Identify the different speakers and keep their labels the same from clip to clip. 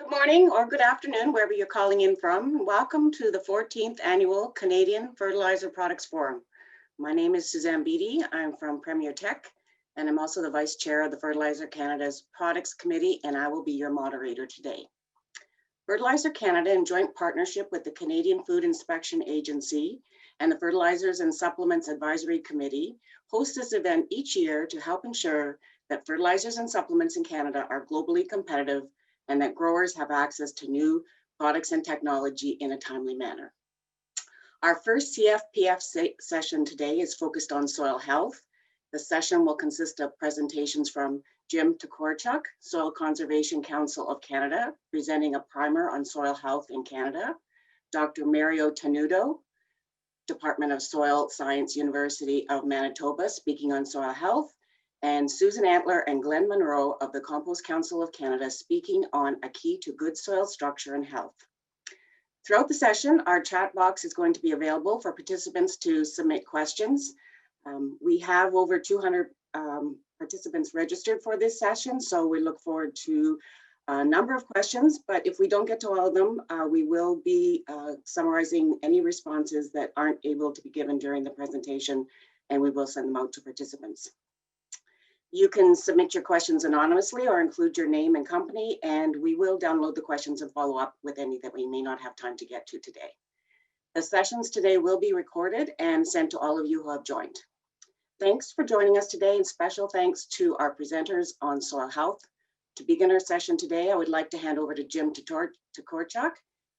Speaker 1: Good morning or good afternoon, wherever you're calling in from. Welcome to the 14th Annual Canadian Fertilizer Products Forum. My name is Suzanne Beatty. I'm from Premier Tech, and I'm also the Vice Chair of the Fertilizer Canada's Products Committee, and I will be your moderator today. Fertilizer Canada, in joint partnership with the Canadian Food Inspection Agency and the Fertilizers and Supplements Advisory Committee, hosts this event each year to help ensure that fertilizers and supplements in Canada are globally competitive and that growers have access to new products and technology in a timely manner. Our first CFPF session today is focused on soil health. The session will consist of presentations from Jim Tokorchuk, Soil Conservation Council of Canada, presenting a primer on soil health in Canada, Dr. Mario Tenuto, Department of Soil Science, University of Manitoba, speaking on soil health, and Susan Antler and Glenn Monroe of the Compost Council of Canada, speaking on a key to good soil structure and health. Throughout the session, our chat box is going to be available for participants to submit questions. We have over 200 participants registered for this session, so we look forward to a number of questions, but if we don't get to all of them, we will be summarizing any responses that aren't able to be given during the presentation, and we will send them out to participants. You can submit your questions anonymously or include your name and company, and we will download the questions and follow up with any that we may not have time to get to today. The sessions today will be recorded and sent to all of you who have joined. Thanks for joining us today, and special thanks to our presenters on soil health. To begin our session today, I would like to hand over to Jim Tokorchuk.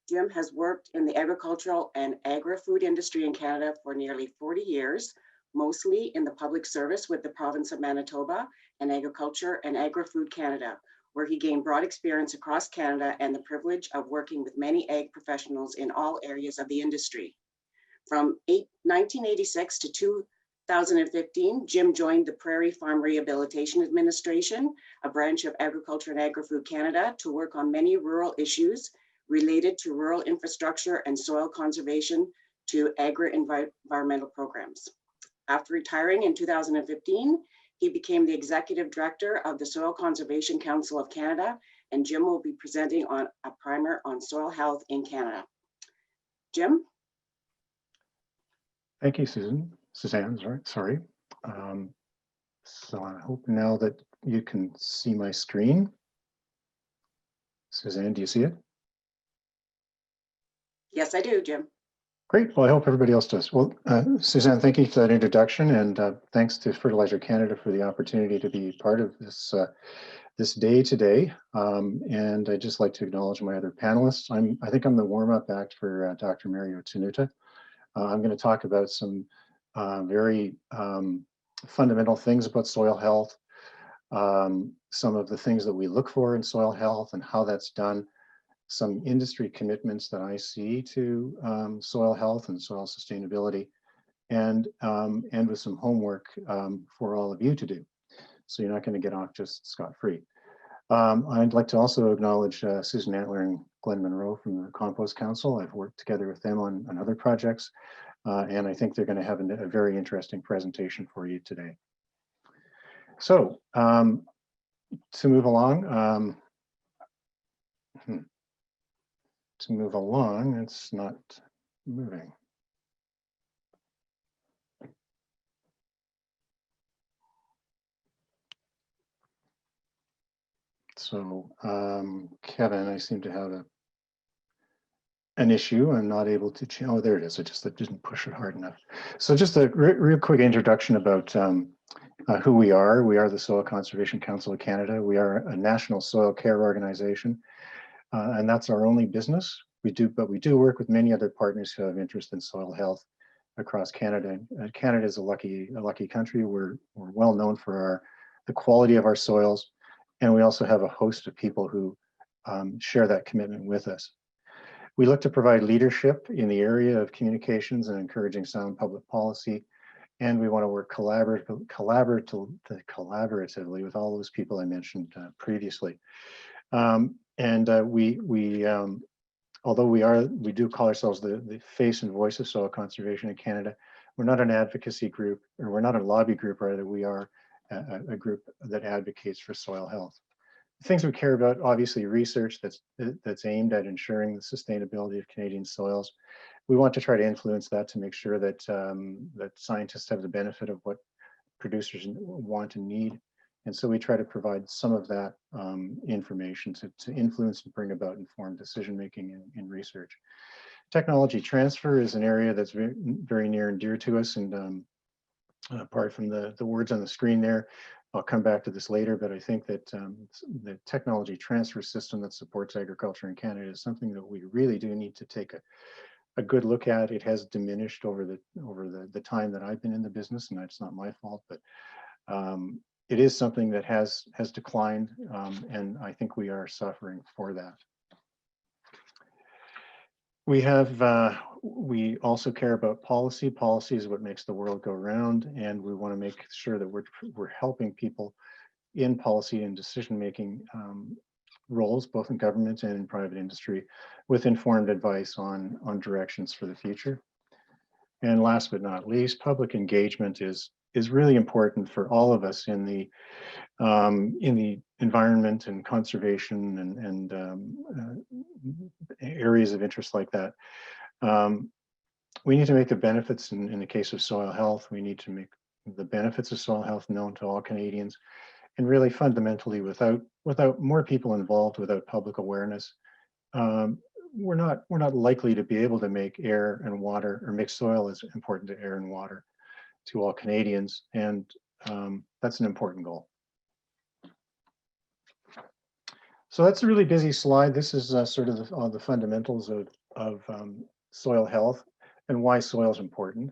Speaker 1: Jim has worked in the agricultural and agri-food industry in Canada for nearly 40 years, mostly in the public service with the province of Manitoba and Agriculture and Agri-Food Canada, where he gained broad experience across Canada and the privilege of working with many ag professionals in all areas of the industry. From 1986 to 2015, Jim joined the Prairie Farm Rehabilitation Administration, a branch of Agriculture and Agri-Food Canada, to work on many rural issues related to rural infrastructure and soil conservation to agri-environmental programs. After retiring in 2015, he became the Executive Director of the Soil Conservation Council of Canada, and Jim will be presenting on a primer on soil health in Canada. Jim?
Speaker 2: Thank you, Suzanne, sorry. So I hope now that you can see my screen. Suzanne, do you see it?
Speaker 1: Yes, I do, Jim.
Speaker 2: Great. Well, I hope everybody else does. Well, Suzanne, thank you for that introduction, and thanks to Fertilizer Canada for the opportunity to be part of this this day today. And I'd just like to acknowledge my other panelists. I think I'm the warm-up act for Dr. Mario Tenuto. I'm going to talk about some very fundamental things about soil health, some of the things that we look for in soil health and how that's done, some industry commitments that I see to soil health and soil sustainability, and with some homework for all of you to do. So you're not going to get off just scot-free. I'd like to also acknowledge Susan Antler and Glenn Monroe from the Compost Council. I've worked together with them on other projects, and I think they're going to have a very interesting presentation for you today. So to move along, it's not moving. So Kevin, I seem to have an issue. I'm not able to change. Oh, there it is. I just didn't push it hard enough. So just a real quick introduction about who we are. We are the Soil Conservation Council of Canada. We are a national soil care organization. And that's our only business. We do work with many other partners who have interest in soil health across Canada. Canada is a lucky country. We're well known for the quality of our soils, and we also have a host of people who share that commitment with us. We look to provide leadership in the area of communications and encouraging sound public policy, and we want to work collaboratively with all those people I mentioned previously. Although we do call ourselves the face and voice of soil conservation in Canada, we're not an advocacy group, or we're not a lobby group, rather. We are a group that advocates for soil health. things we care about, obviously research that's aimed at ensuring the sustainability of Canadian soils. We want to try to influence that to make sure that that scientists have the benefit of what producers want and need. And so we try to provide some of that information to influence and bring about informed decision-making in research. Technology transfer is an area that's very, very near and dear to us. And apart from the words on the screen there, I'll come back to this later, but I think that the technology transfer system that supports agriculture in Canada is something that we really do need to take a good look at. It has diminished over the time that I've been in the business, and that's not my fault, but it is something that has declined, and I think we are suffering for that. We also care about policy. Policy is what makes the world go round, and we want to make sure that we're helping people in policy and decision-making roles, both in government and in private industry, with informed advice on directions for the future. And last but not least, public engagement is really important for all of us in the environment and conservation and areas of interest like that. We need to make the benefits, in the case of soil health, we need to make the benefits of soil health known to all Canadians. And really fundamentally, without more people involved, without public awareness, we're not likely to be able to make air and water, or make soil as important to air and water to all Canadians. And that's an important goal. So that's a really busy slide. This is sort of the fundamentals of soil health and why soil is important.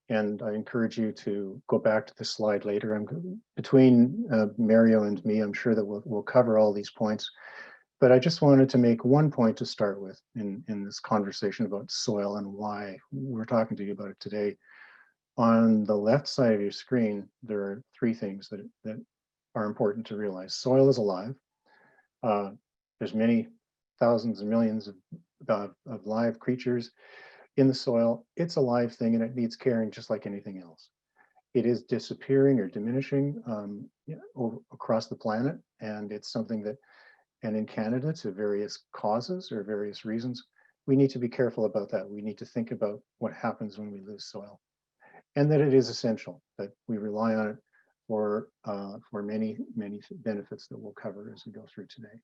Speaker 2: And I encourage you to go back to this slide later. Between Mario and me, I'm sure that we'll cover all these points. But I just wanted to make one point to start with in this conversation about soil and why we're talking to you about it today. On the left side of your screen, there are three things that are important to realize. Soil is alive. There's many thousands and millions of live creatures in the soil. It's a live thing, and it needs caring just like anything else. It is disappearing or diminishing across the planet, and it's something that, and in Canada, to various causes or various reasons, we need to be careful about that. We need to think about what happens when we lose soil, and that it is essential, that we rely on it for many benefits that we'll cover as we go through today.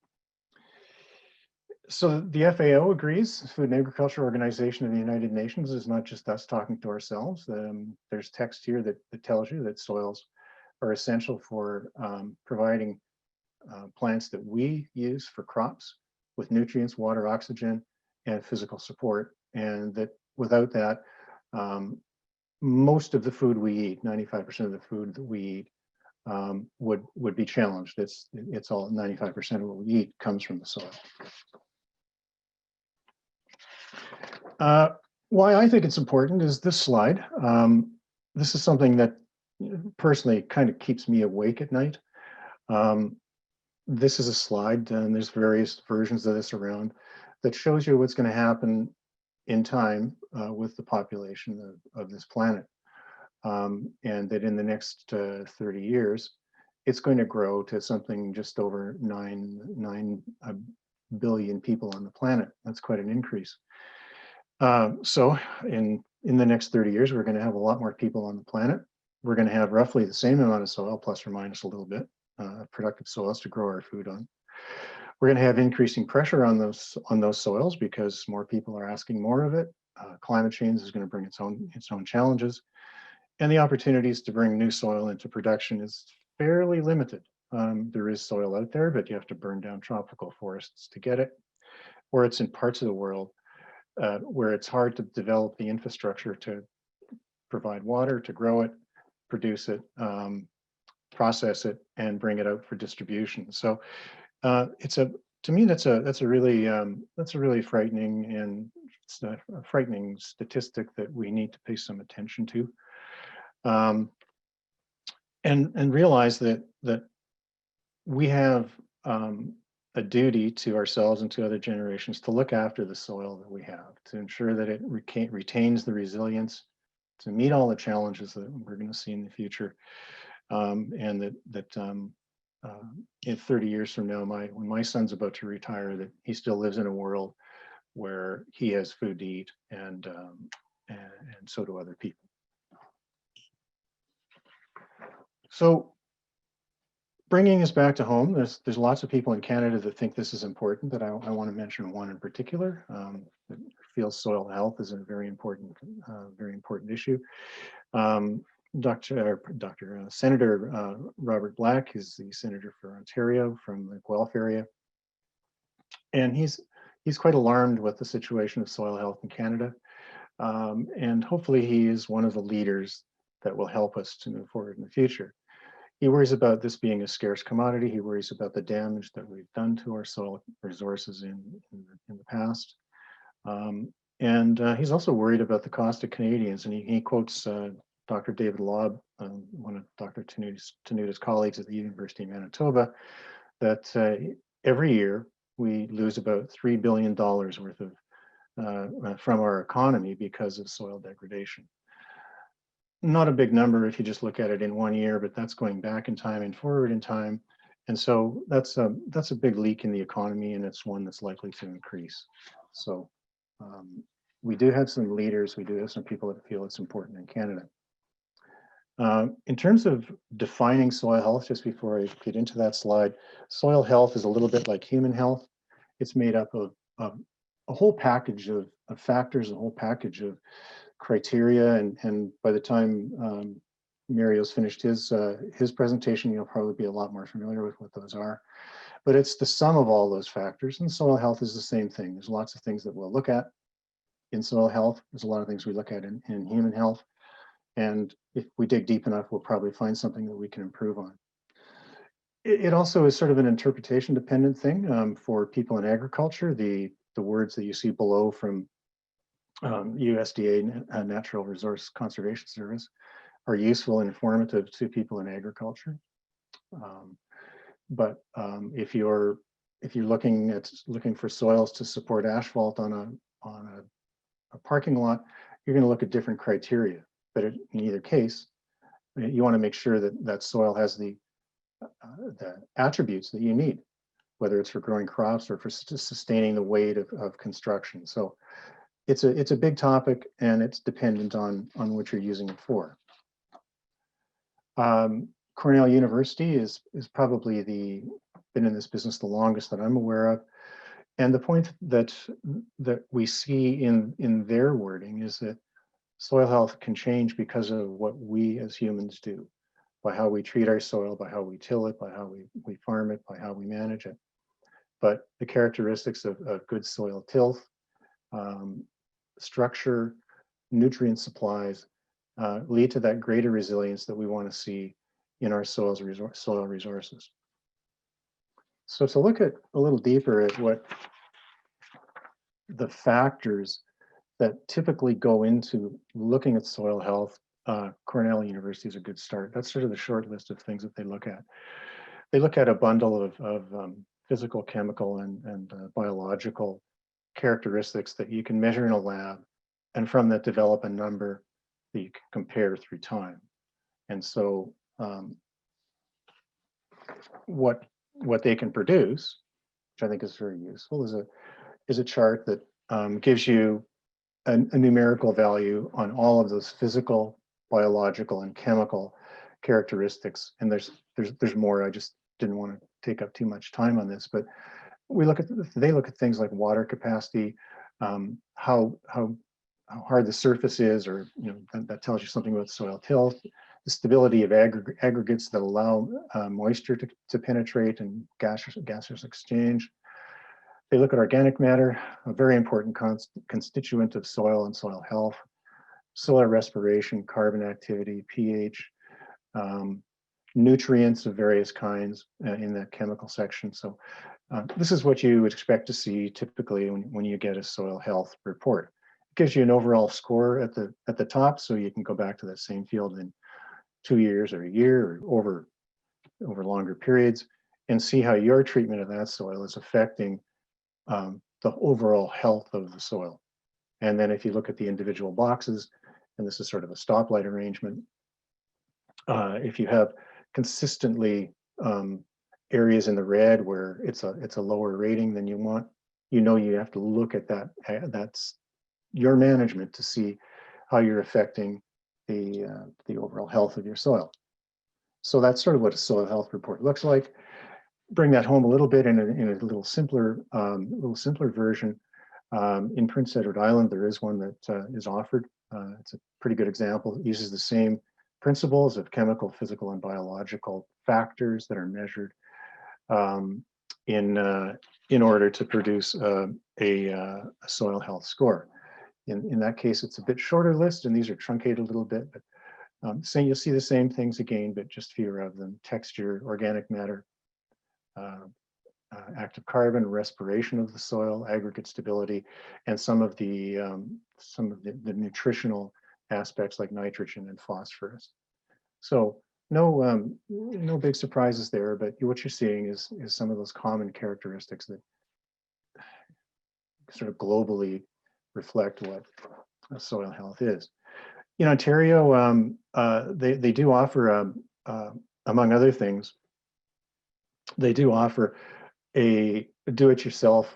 Speaker 2: So the FAO agrees. Food and Agriculture Organization of the United Nations is not just us talking to ourselves. There's text here that tells you that soils are essential for providing plants that we use for crops with nutrients, water, oxygen, and physical support. And that without that, most of the food we eat, 95% of the food that we eat, would be challenged. It's all 95% of what we eat comes from the soil. Why I think it's important is this slide. This is something that personally kind of keeps me awake at night. This is a slide, and there's various versions of this around, that shows you what's going to happen in time with the population of this planet. And that in the next 30 years, it's going to grow to something just over 9 billion people on the planet. That's quite an increase. So in the next 30 years, we're going to have a lot more people on the planet. We're going to have roughly the same amount of soil, plus or minus a little bit, productive soils to grow our food on. We're going to have increasing pressure on those soils because more people are asking more of it. Climate change is going to bring its own challenges, and the opportunities to bring new soil into production is fairly limited. There is soil out there, but you have to burn down tropical forests to get it, or it's in parts of the world where it's hard to develop the infrastructure to provide water, to grow it, produce it, process it, and bring it out for distribution. So to me, that's a really frightening, and it's a frightening statistic that we need to pay some attention to, and realize that we have a duty to ourselves and to other generations to look after the soil that we have, to ensure that it retains the resilience to meet all the challenges that we're going to see in the future, and that in 30 years from now, when my son's about to retire, that he still lives in a world where he has food to eat, and so do other people. So bringing us back to home, there's lots of people in Canada that think this is important, but I want to mention one in particular. That feels soil health is a very important issue. Senator Robert Black is the senator for Ontario from the Guelph area, and he's quite alarmed with the situation of soil health in Canada, and hopefully he is one of the leaders that will help us to move forward in the future. He worries about this being a scarce commodity. He worries about the damage that we've done to our soil resources in the past. And he's also worried about the cost to Canadians. And he quotes Dr. David Lobb, one of Dr. Tenuta's colleagues at the University of Manitoba, that every year we lose about $3 billion worth of from our economy because of soil degradation. Not a big number if you just look at it in 1 year, but that's going back in time and forward in time. And so that's a big leak in the economy, and it's one that's likely to increase. So we do have some leaders, we do have some people that feel it's important in Canada. In terms of defining soil health, just before I get into that slide, soil health is a little bit like human health. It's made up of a whole package of factors, a whole package of criteria, and by the time Mario's finished his presentation, you'll probably be a lot more familiar with what those are. But it's the sum of all those factors, and soil health is the same thing. There's lots of things that we'll look at in soil health. There's a lot of things we look at in human health, and if we dig deep enough, we'll probably find something that we can improve on. It also is sort of an interpretation dependent thing for people in agriculture. The words that you see below from USDA, Natural Resource Conservation Service, are useful and informative to people in agriculture. But if you're looking for soils to support asphalt on a parking lot, you're going to look at different criteria. But in either case, you want to make sure that that soil has the attributes that you need, whether it's for growing crops or for sustaining the weight of construction. So it's a big topic, and it's dependent on what you're using it for. Cornell University is probably been in this business the longest that I'm aware of, and the point that we see in their wording is that soil health can change because of what we as humans do, by how we treat our soil, by how we till it, by how we farm it, by how we manage it. But the characteristics of good soil tilth, structure, nutrient supplies lead to that greater resilience that we want to see in our soil resources. So to look at a little deeper at what the factors that typically go into looking at soil health, Cornell University is a good start. That's sort of the short list of things that they look at. They look at a bundle of physical, chemical, and biological characteristics that you can measure in a lab, and from that develop a number that you can compare through time. And so what they can produce, which I think is very useful, is a chart that gives you a numerical value on all of those physical, biological, and chemical characteristics. And there's more. I just didn't want to take up too much time on this, but they look at things like water capacity, how hard the surface is, or that tells you something about soil tilth, the stability of aggregates that allow moisture to penetrate and gaseous exchange. They look at organic matter, a very important constituent of soil and soil health, soil respiration, carbon activity, pH, nutrients of various kinds in that chemical section. So this is what you would expect to see typically when you get a soil health report. It gives you an overall score at the top, so you can go back to that same field in 2 years or a year or over longer periods and see how your treatment of that soil is affecting the overall health of the soil. And then if you look at the individual boxes, and this is sort of a stoplight arrangement, if you have consistently areas in the red where it's a lower rating than you want, you have to look at that. That's your management to see how you're affecting the overall health of your soil. So that's sort of what a soil health report looks like. Bring that home a little bit in a little simpler version. In Prince Edward Island, there is one that is offered. It's a pretty good example. It uses the same principles of chemical, physical, and biological factors that are measured in order to produce a soil health score. In that case, it's a bit shorter list, and these are truncated a little bit, but you'll see the same things again, but just fewer of them: texture, organic matter, active carbon, respiration of the soil, aggregate stability, and some of the nutritional aspects like nitrogen and phosphorus. So no big surprises there, but what you're seeing is some of those common characteristics that sort of globally reflect what soil health is. In Ontario, they do offer, among other things, they do offer a do-it-yourself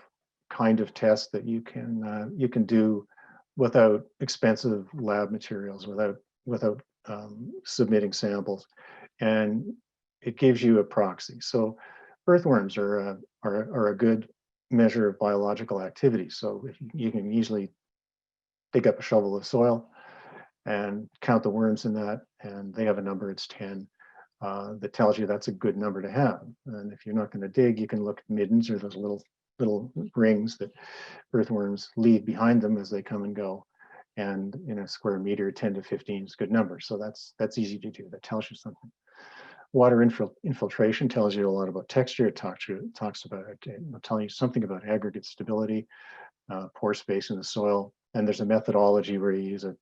Speaker 2: kind of test that you can do without expensive lab materials, without submitting samples, and it gives you a proxy. So earthworms are a good measure of biological activity. So if you can easily dig up a shovel of soil and count the worms in that, and they have a number, it's 10. That tells you that's a good number to have. And if you're not going to dig, you can look at middens, or those little rings that earthworms leave behind them as they come and go. And in a square meter, 10 to 15 is a good number. So that's easy to do. That tells you something. Water infiltration tells you a lot about texture. It talks about, it'll tell you something about aggregate stability, pore space in the soil. And there's a methodology where you use a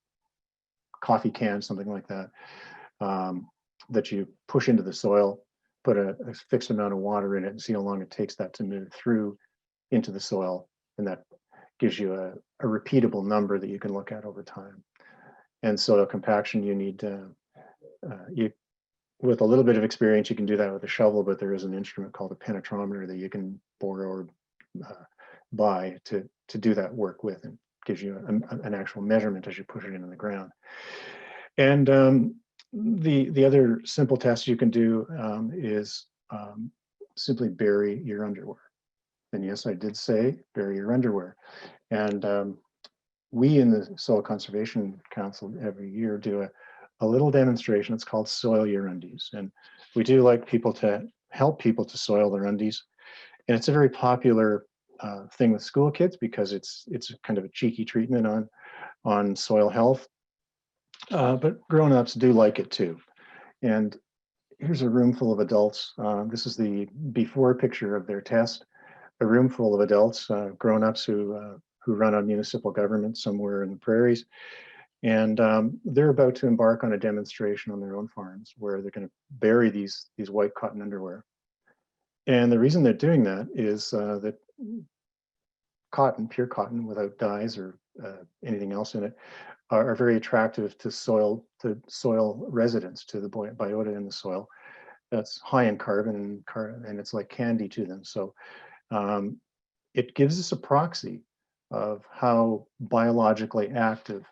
Speaker 2: coffee can, something like that, that you push into the soil, put a fixed amount of water in it, and see how long it takes that to move through into the soil. And that gives you a repeatable number that you can look at over time. And soil compaction, you need with a little bit of experience, you can do that with a shovel, but there is an instrument called a penetrometer that you can borrow or buy to do that work with, and gives you an actual measurement as you push it into the ground. And the other simple test you can do is simply bury your underwear. And yes, I did say bury your underwear. And we in the Soil Conservation Council every year do a little demonstration. It's called Soil Your Undies. And we do like people to help people to soil their undies. And it's a very popular thing with school kids because it's kind of a cheeky treatment on soil health. But grown-ups do like it too. And here's a room full of adults. This is the before picture of their test. A room full of adults, grown-ups who run a municipal government somewhere in the prairies. And they're about to embark on a demonstration on their own farms where they're going to bury these white cotton underwear. And the reason they're doing that is that cotton, pure cotton without dyes or anything else in it, are very attractive to soil residents, to the biota in the soil. That's high in carbon, and it's like candy to them. So it gives us a proxy of how biologically active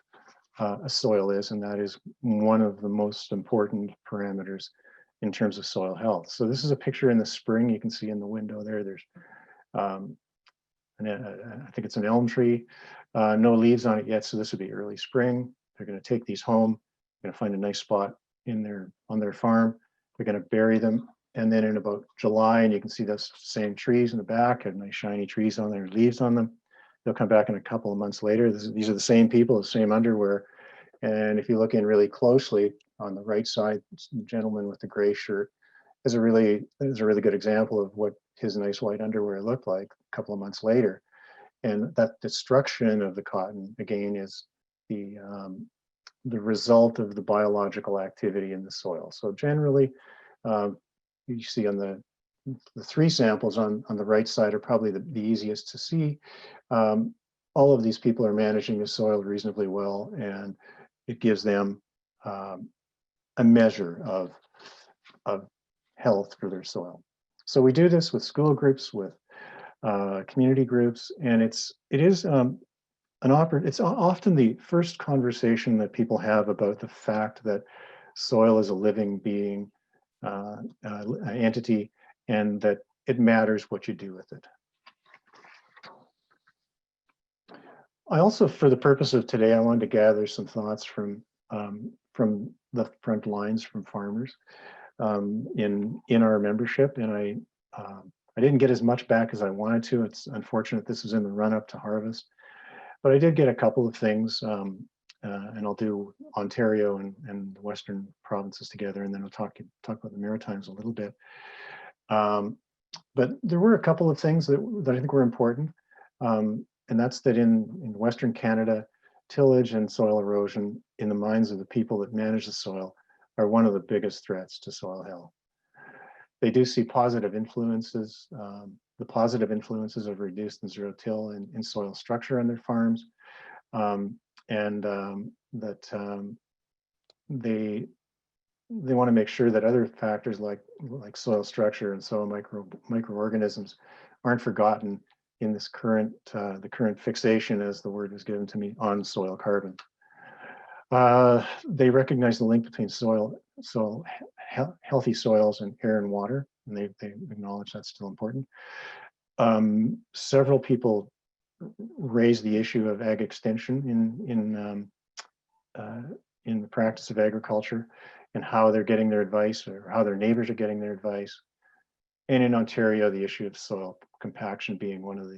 Speaker 2: a soil is, and that is one of the most important parameters in terms of soil health. So this is a picture in the spring. You can see in the window there, there's I think it's an elm tree, no leaves on it yet, so this would be early spring. They're going to take these home, they're going to find a nice spot on their farm. They're going to bury them, and then in about July, and you can see those same trees in the back, have nice shiny trees on there, leaves on them. They'll come back in a couple of months later. These are the same people, the same underwear. And if you look in really closely on the right side, the gentleman with the gray shirt is a really good example of what his nice white underwear looked like a couple of months later. And that destruction of the cotton, again, is the result of the biological activity in the soil. So generally, you see on the three samples on the right side are probably the easiest to see. All of these people are managing the soil reasonably well, and it gives them a measure of health for their soil. So we do this with school groups, with community groups, and it's often the first conversation that people have about the fact that soil is a living being, entity, and that it matters what you do with it. I also, for the purpose of today, I wanted to gather some thoughts from the front lines, from farmers in our membership, and I didn't get as much back as I wanted to. It's unfortunate this was in the run up to harvest, but I did get a couple of things, and I'll do Ontario and the Western provinces together, and then I'll talk about the Maritimes a little bit. But there were a couple of things that I think were important. And that's that in Western Canada, tillage and soil erosion in the minds of the people that manage the soil are one of the biggest threats to soil health. They do see positive influences, the positive influences of reduced and zero till in soil structure on their farms, they want to make sure that other factors like soil structure and soil microorganisms aren't forgotten in this the current fixation, as the word was given to me, on soil carbon. They recognize the link between healthy soils and air and water, and they acknowledge that's still important. Several people raise the issue of ag extension in the practice of agriculture, and how they're getting their advice, or how their neighbors are getting their advice. And in Ontario, the issue of soil compaction being one of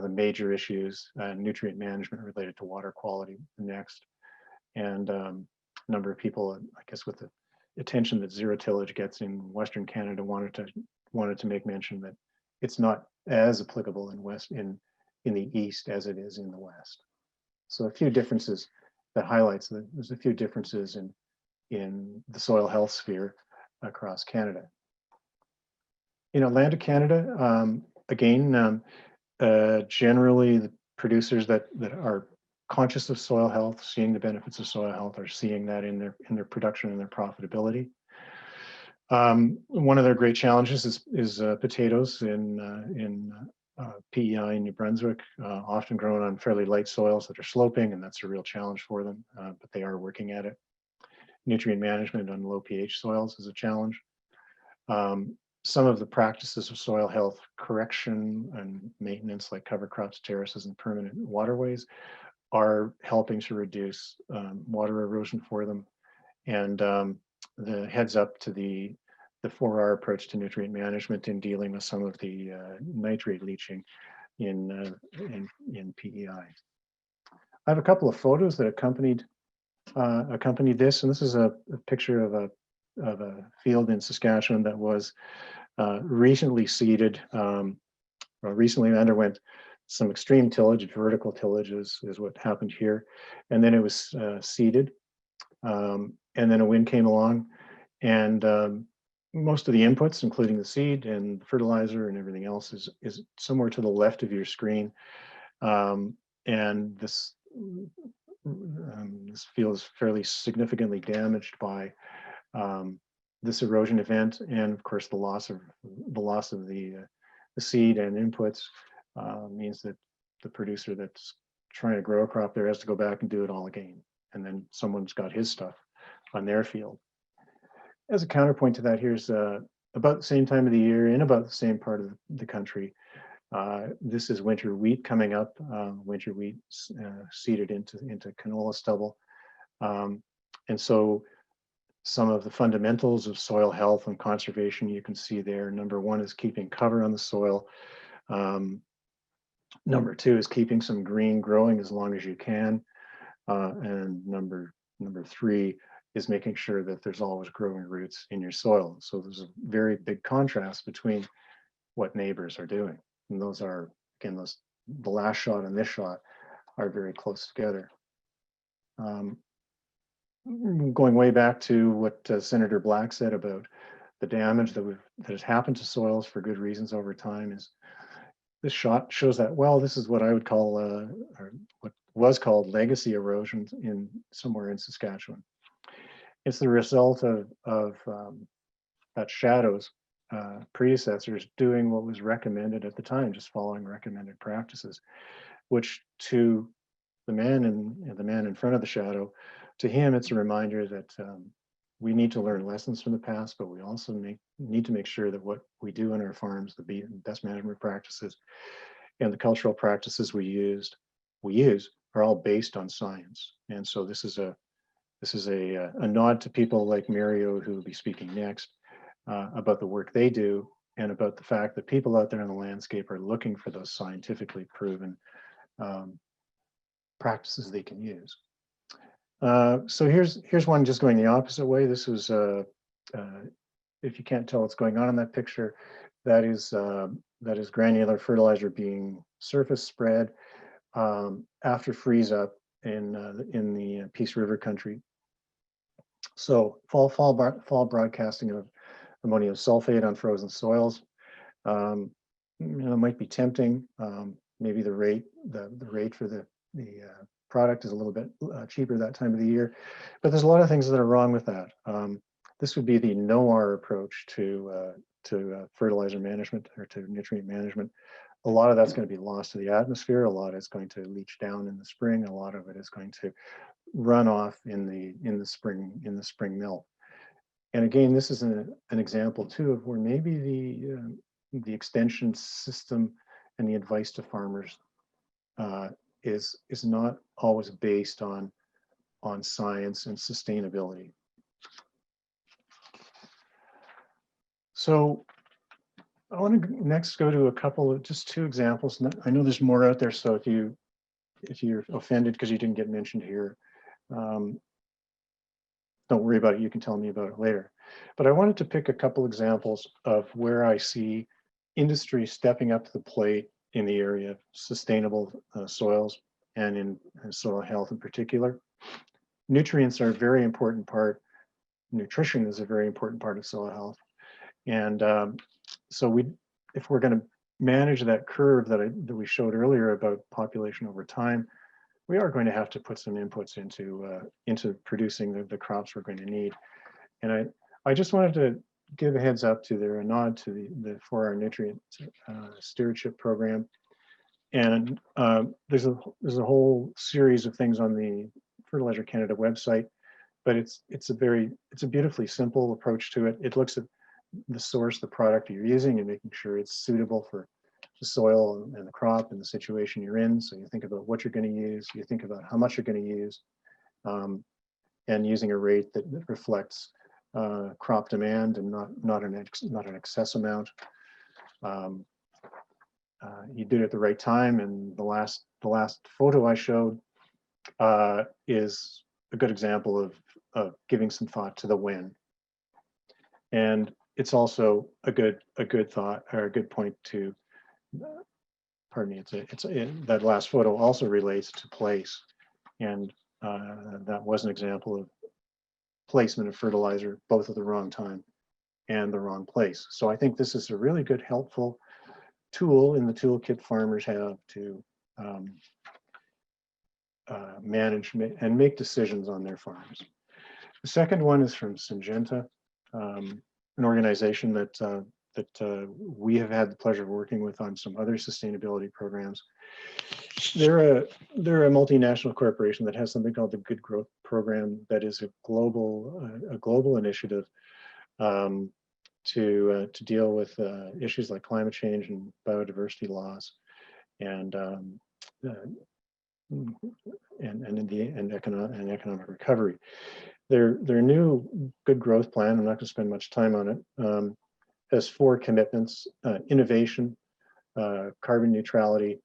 Speaker 2: the major issues, nutrient management related to water quality next. And a number of people, I guess, with the attention that zero tillage gets in Western Canada, wanted to make mention that it's not as applicable in the East as it is in the West. So a few differences that highlights that there's a few differences in the soil health sphere across Canada. In Atlantic Canada, again, generally the producers that are conscious of soil health, seeing the benefits of soil health, are seeing that in their production and their profitability. One of their great challenges is potatoes in PEI in New Brunswick, often grown on fairly light soils that are sloping, and that's a real challenge for them, but they are working at it. Nutrient management on low pH soils is a challenge. Some of the practices of soil health correction and maintenance, like cover crops, terraces, and permanent waterways, are helping to reduce water erosion for them. And the heads up to the 4R approach to nutrient management in dealing with some of the nitrate leaching in PEI. I have a couple of photos that accompanied this, and this is a picture of a field in Saskatchewan that was recently seeded, recently underwent some extreme tillage. Vertical tillage is what happened here, and then it was seeded, and then a wind came along, and most of the inputs, including the seed and the fertilizer and everything else, is somewhere to the left of your screen, and this field is fairly significantly damaged by this erosion event, and of course the loss of the seed and inputs means that the producer that's trying to grow a crop there has to go back and do it all again, and then someone's got his stuff on their field. As a counterpoint to that, here's about the same time of the year in about the same part of the country. This is winter wheat coming up, winter wheat seeded into canola stubble. And so some of the fundamentals of soil health and conservation you can see there. Number one is keeping cover on the soil. Number two is keeping some green growing as long as you can. And number three is making sure that there's always growing roots in your soil. So there's a very big contrast between what neighbors are doing. And those are, again, the last shot and this shot are very close together. Going way back to what Senator Black said about the damage that has happened to soils for good reasons over time, is this shot shows that well. This is what I would call, or what was called, legacy erosion somewhere in Saskatchewan. It's the result of that shadows predecessors doing what was recommended at the time, just following recommended practices, which to the man in front of the shadow, to him, it's a reminder that we need to learn lessons from the past, but we also need to make sure that what we do on our farms, the best management practices and the cultural practices we use are all based on science. And so this is a nod to people like Mario, who will be speaking next, about the work they do and about the fact that people out there in the landscape are looking for those scientifically proven practices they can use. So here's one just going the opposite way. This was, if you can't tell what's going on in that picture, that is granular fertilizer being surface spread after freeze up in the Peace River country. So fall broadcasting of ammonium sulfate on frozen soils. It might be tempting. Maybe the rate for the product is a little bit cheaper that time of the year, but there's a lot of things that are wrong with that. This would be the NOAR approach to fertilizer management or to nutrient management. A lot of that's going to be lost to the atmosphere. A lot is going to leach down in the spring. A lot of it is going to run off in the spring mill. And again, this is an example too of where maybe the extension system and the advice to farmers is not always based on science and sustainability. So I want to next go to a couple of just two examples. I know there's more out there, so if you're offended because you didn't get mentioned here, don't worry about it. You can tell me about it later. But I wanted to pick a couple examples of where I see industry stepping up to the plate in the area of sustainable soils and in soil health in particular. Nutrients are a very important part. Nutrition is a very important part of soil health. And so if we're going to manage that curve that we showed earlier about population over time, we are going to have to put some inputs into producing the crops we're going to need. And I just wanted to give a heads up a nod to the 4R nutrient stewardship program. And there's a whole series of things on the Fertilizer Canada website, but it's a beautifully simple approach to it. It looks at the source, the product you're using, and making sure it's suitable for the soil and the crop and the situation you're in. So you think about what you're going to use, you think about how much you're going to use, and using a rate that reflects crop demand and not an excess amount. You do it at the right time, and the last photo I showed is a good example of giving some thought to the when. And it's also a good thought, or a good point to, pardon me, that last photo also relates to place. And that was an example of placement of fertilizer, both at the wrong time and the wrong place. So I think this is a really good, helpful tool in the toolkit farmers have to manage and make decisions on their farms. The second one is from Syngenta, an organization that we have had the pleasure of working with on some other sustainability programs. They're a multinational corporation that has something called the Good Growth Program, that is a global initiative to deal with issues like climate change and biodiversity loss, and economic recovery. Their new Good Growth Plan, I'm not going to spend much time on it, has 4 commitments: innovation, carbon neutrality,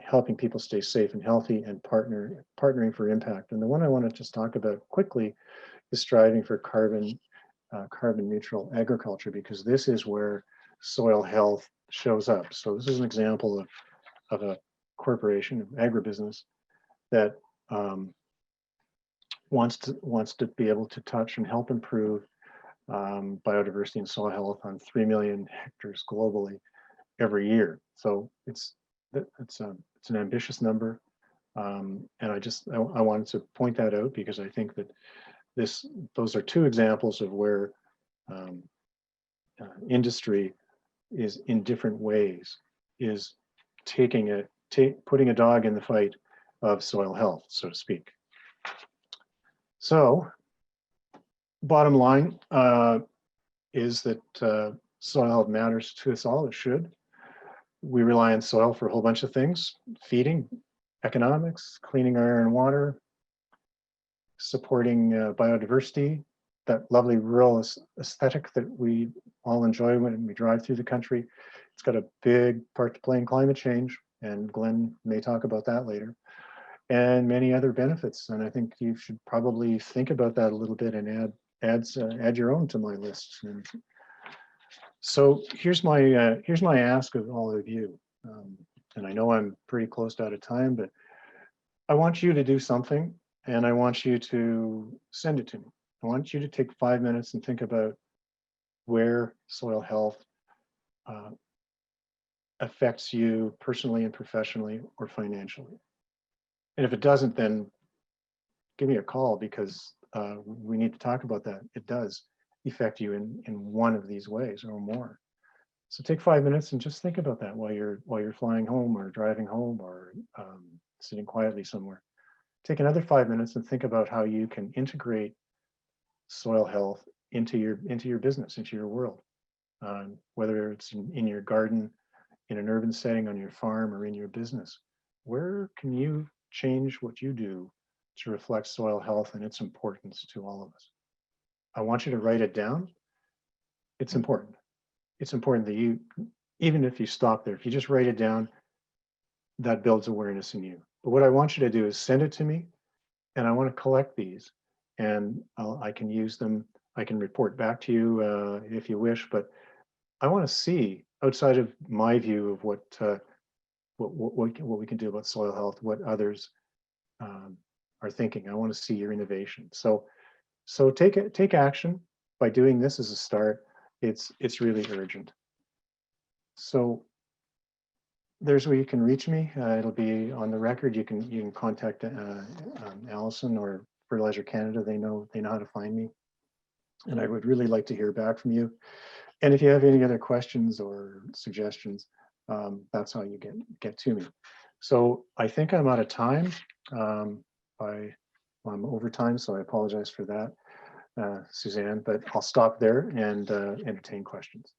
Speaker 2: helping people stay safe and healthy, and partnering for impact. And the one I want to just talk about quickly is striving for carbon neutral agriculture, because this is where soil health shows up. So this is an example of a corporation, Agri-Business, that wants to be able to touch and help improve biodiversity and soil health on 3 million hectares globally every year. So it's an ambitious number, and I wanted to point that out because I think that those are 2 examples of where industry is in different ways, is putting a dog in the fight of soil health, so to speak. So, bottom line is that soil health matters to us all. It should. We rely on soil for a whole bunch of things: feeding, economics, cleaning our air and water, supporting biodiversity, that lovely rural aesthetic that we all enjoy when we drive through the country. It's got a big part to play in climate change, and Glenn may talk about that later, and many other benefits. And I think you should probably think about that a little bit and add your own to my list. And so here's my ask of all of you. And I know I'm pretty close to out of time, but I want you to do something, and I want you to send it to me. I want you to take 5 minutes and think about where soil health affects you personally and professionally or financially. And if it doesn't, then give me a call, because we need to talk about that. It does affect you in one of these ways or more. So take 5 minutes and just think about that while you're flying home or driving home or sitting quietly somewhere. Take another 5 minutes and think about how you can integrate soil health into your business, into your world, whether it's in your garden, in an urban setting, on your farm, or in your business. Where can you change what you do to reflect soil health and its importance to all of us? I want you to write it down. It's important. It's important that you, even if you stop there, if you just write it down, that builds awareness in you. But what I want you to do is send it to me, and I want to collect these, and I can use them. I can report back to you if you wish, but I want to see, outside of my view of what we can do about soil health, what others are thinking. I want to see your innovation. So take action by doing this as a start. It's really urgent. So there's where you can reach me. It'll be on the record. You can contact Allison or Fertilizer Canada. They know how to find me. And I would really like to hear back from you. And if you have any other questions or suggestions, that's how you get to me. So I think I'm out of time. I'm over time, so I apologize for that, Suzanne, but I'll stop there and entertain questions.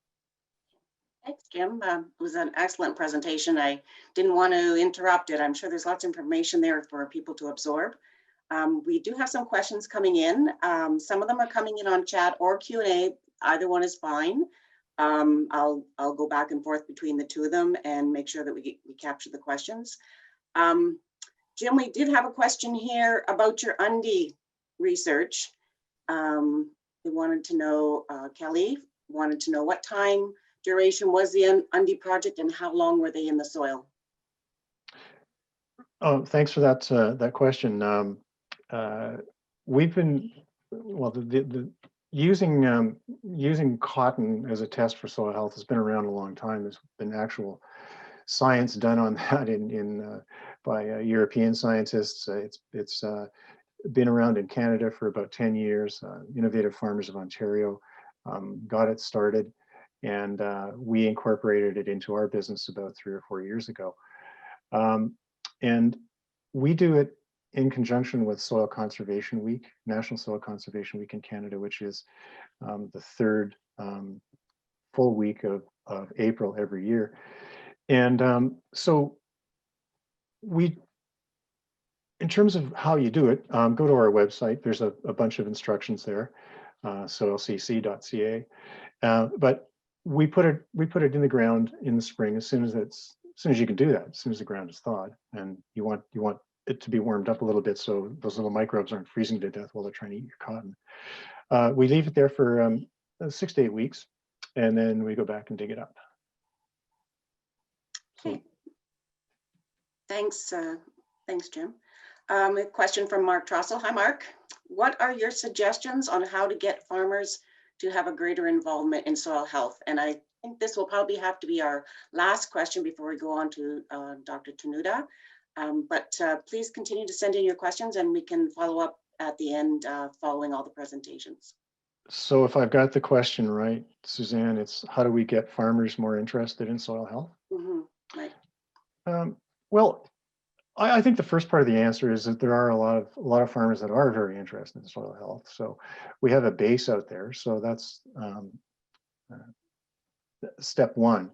Speaker 1: Thanks, Jim. It was an excellent presentation. I didn't want to interrupt it. I'm sure there's lots of information there for people to absorb. We do have some questions coming in. Some of them are coming in on chat or Q&A. Either one is fine. I'll go back and forth between the two of them and make sure that we capture the questions. Jim, we did have a question here about your Undy research. They wanted to know, Kelly wanted to know what time duration was the Undy project and how long were they in the soil?
Speaker 2: Oh, thanks for that question. We've been, well, using cotton as a test for soil health has been around a long time. There's been actual science done on that by European scientists. It's been around in Canada for about 10 years. Innovative Farmers of Ontario got it started, and we incorporated it into our business about 3 or 4 years ago. And we do it in conjunction with Soil Conservation Week, National Soil Conservation Week in Canada, which is the third full week of April every year. And so in terms of how you do it, go to our website. There's a bunch of instructions there, soilcc.ca. But we put it in the ground in the spring as soon as you can do that, as soon as the ground is thawed, and you want it to be warmed up a little bit so those little microbes aren't freezing to death while they're trying to eat your cotton. We leave it there for 6 to 8 weeks, and then we go back and dig it up.
Speaker 1: Okay. Thanks, Jim. A question from Mark Trossel. Hi, Mark. What are your suggestions on how to get farmers to have a greater involvement in soil health? And I think this will probably have to be our last question before we go on to Dr. Tenuta. But please continue to send in your questions and we can follow up at the end following all the presentations.
Speaker 2: So if I've got the question right, Suzanne, it's how do we get farmers more interested in soil health?
Speaker 1: Mhm. Right.
Speaker 2: Um, well, I think the first part of the answer is that there are a lot of farmers that are very interested in soil health. So we have a base out there. So that's step one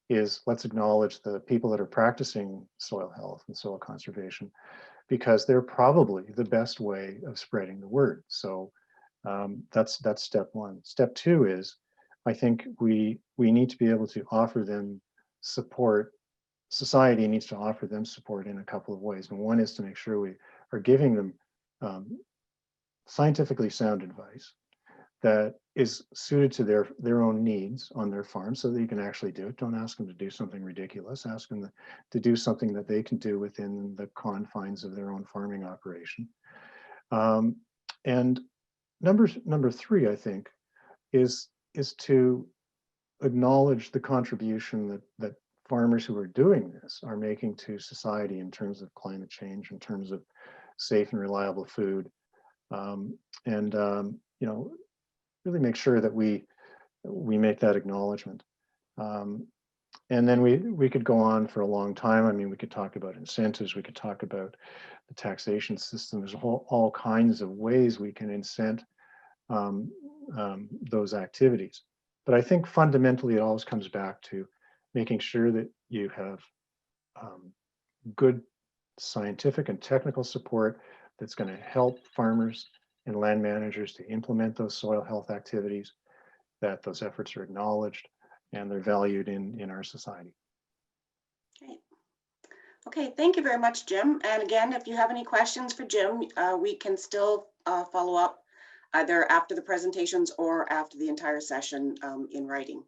Speaker 2: is let's acknowledge the people that are practicing soil health and soil conservation because they're probably the best way of spreading the word. So that's step one. Step two is I think we need to be able to offer them support. Society needs to offer them support in a couple of ways. And one is to make sure we are giving them um, scientifically sound advice that is suited to their own needs on their farm so that you can actually do it. Don't ask them to do something ridiculous. Ask them to do something that they can do within the confines of their own farming operation. Um, and number three, I think, is to acknowledge the contribution that farmers who are doing this are making to society in terms of climate change, in terms of safe and reliable food, and really make sure that we make that acknowledgement. Um, and then we could go on for a long time. I mean, we could talk about incentives. We could talk about the taxation system. There's all kinds of ways we can incent um, those activities. But I think fundamentally it always comes back to making sure that you have um, good scientific and technical support that's going to help farmers and land managers to implement those soil health activities, that those efforts are acknowledged and they're valued in our society.
Speaker 1: Okay. Okay, thank you very much, Jim. And again, if you have any questions for Jim, we can still follow up either after the presentations or after the entire session in writing.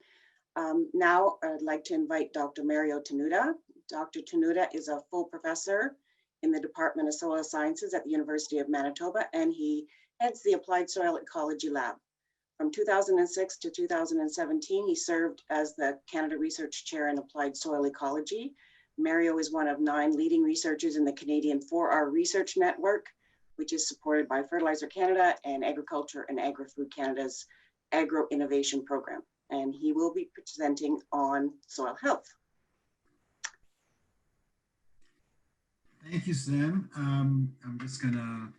Speaker 1: Now, I'd like to invite Dr. Mario Tenuta. Dr. Tenuta is a full professor in the Department of Soil Sciences at the University of Manitoba, and he heads the Applied Soil Ecology Lab. From 2006 to 2017, he served as the Canada Research Chair in Applied Soil Ecology. Mario is one of 9 leading researchers in the Canadian 4R Research Network, which is supported by Fertilizer Canada and Agriculture and Agri-Food Canada's Agro-Innovation Program. And he will be presenting on soil health.
Speaker 3: Thank you, Sam. I'm just gonna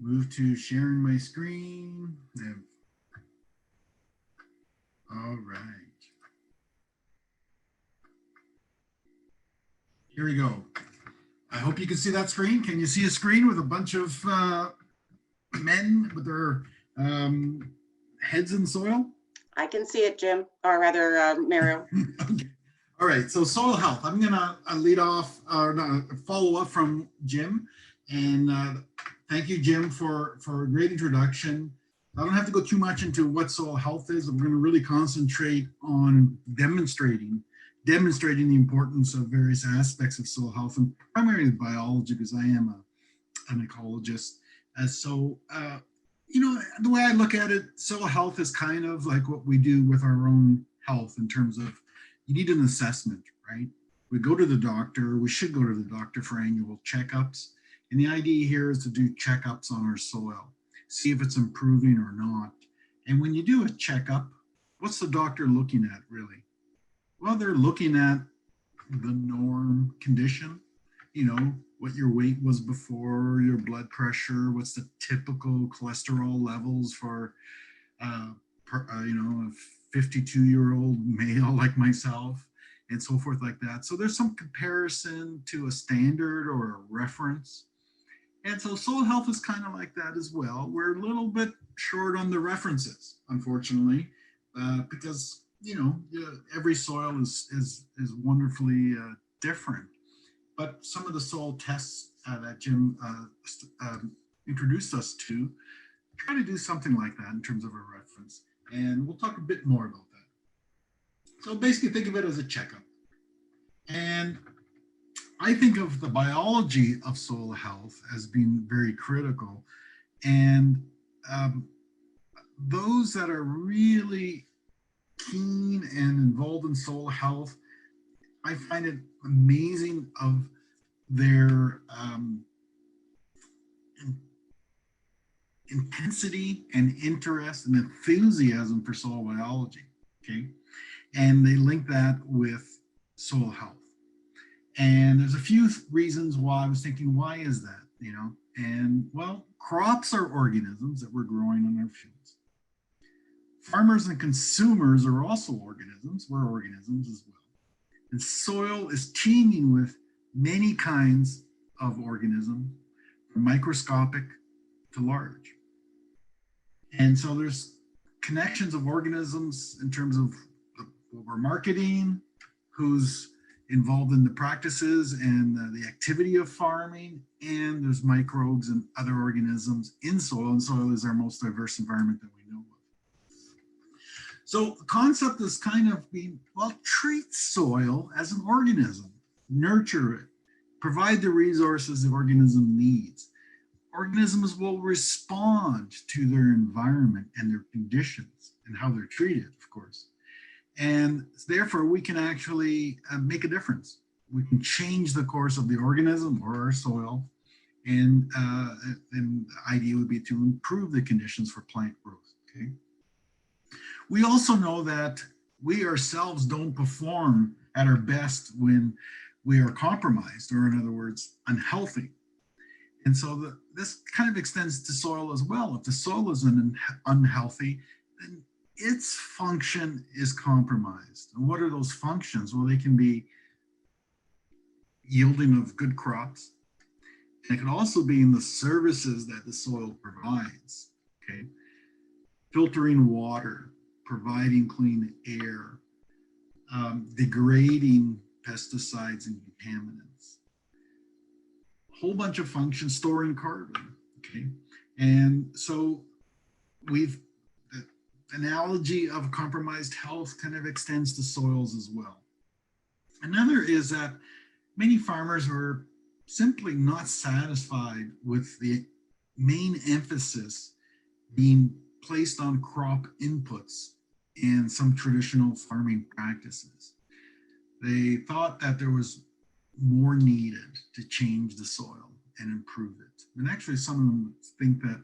Speaker 3: move to sharing my screen. All right. Here we go. I hope you can see that screen. Can you see a screen with a bunch of men with their heads in soil?
Speaker 1: I can see it, Jim, or rather, Mario.
Speaker 3: Okay. All right, so soil health. I'm gonna lead off, follow up from Jim, and thank you, Jim, for a great introduction. I don't have to go too much into what soil health is. I'm going to really concentrate on demonstrating the importance of various aspects of soil health, and primarily biology, because I am an ecologist. So, the way I look at it, soil health is kind of like what we do with our own health in terms of you need an assessment, right? We go to the doctor, we should go to the doctor for annual checkups. And the idea here is to do checkups on our soil, see if it's improving or not. And when you do a checkup, what's the doctor looking at really? Well, they're looking at the norm condition, what your weight was before, your blood pressure, what's the typical cholesterol levels for, a 52-year-old male like myself, and so forth like that. So there's some comparison to a standard or a reference. And so soil health is kind of like that as well. We're a little bit short on the references, unfortunately, because every soil is wonderfully different. But some of the soil tests that Jim introduced us to try to do something like that in terms of a reference. And we'll talk a bit more about that. So basically think of it as a checkup. And I think of the biology of soil health as being very critical. And those that are really keen and involved in soil health, I find it amazing of their intensity and interest and enthusiasm for soil biology, okay? And they link that with soil health. And there's a few reasons why I was thinking, why is that, you know? And well, crops are organisms that we're growing on our fields. Farmers and consumers are also organisms. We're organisms as well. And soil is teeming with many kinds of organisms, from microscopic to large. And so there's connections of organisms in terms of what we're marketing, who's involved in the practices and the activity of farming, and there's microbes and other organisms in soil, and soil is our most diverse environment that we know of. So the concept is kind of being, well, treat soil as an organism, nurture it, provide the resources the organism needs. Organisms will respond to their environment and their conditions and how they're treated, of course. And therefore, we can actually make a difference. We can change the course of the organism or our soil. And the idea would be to improve the conditions for plant growth, okay? We also know that we ourselves don't perform at our best when we are compromised, or in other words, unhealthy. And so this kind of extends to soil as well. If the soil is unhealthy, then its function is compromised. And what are those functions? Well, they can be yielding of good crops. And it can also be in the services that the soil provides, okay? Filtering water, providing clean air, degrading pesticides and contaminants. A whole bunch of functions, storing carbon, okay? And so the analogy of compromised health kind of extends to soils as well. Another is that many farmers are simply not satisfied with the main emphasis being placed on crop inputs and some traditional farming practices. They thought that there was more needed to change the soil and improve it. And actually some of them think that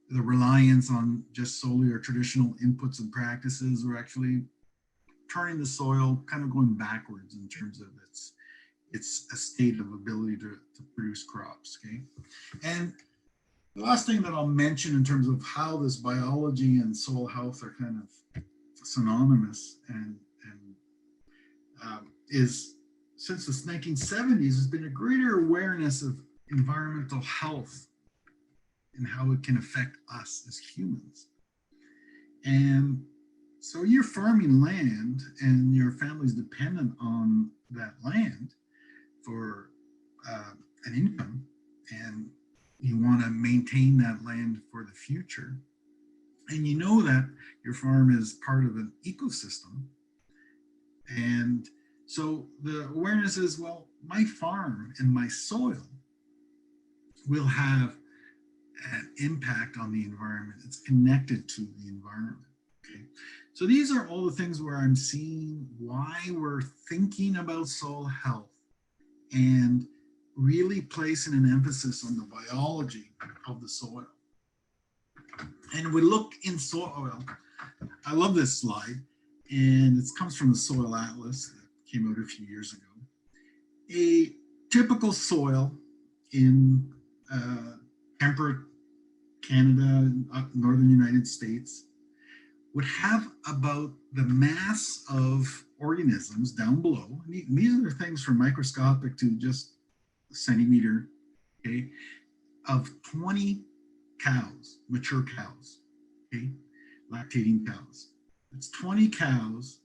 Speaker 3: the reliance on just solely our traditional inputs and practices were actually turning the soil, kind of going backwards in terms of its state of ability to produce crops, okay? And the last thing that I'll mention in terms of how this biology and soil health are kind of synonymous and is since the 1970s, there's been a greater awareness of environmental health and how it can affect us as humans. And so you're farming land and your family's dependent on that land for an income, and you want to maintain that land for the future. And you know that your farm is part of an ecosystem. And so the awareness is, well, my farm and my soil will have an impact on the environment. It's connected to the environment, okay? So these are all the things where I'm seeing why we're thinking about soil health and really placing an emphasis on the biology of the soil. And we look in soil, I love this slide, and it comes from the Soil Atlas that came out a few years ago. A typical soil in temperate Canada, northern United States, would have about the mass of organisms down below. And these are things from microscopic to just a centimeter, okay, of 20 cows, mature cows, okay, lactating cows. It's 20 cows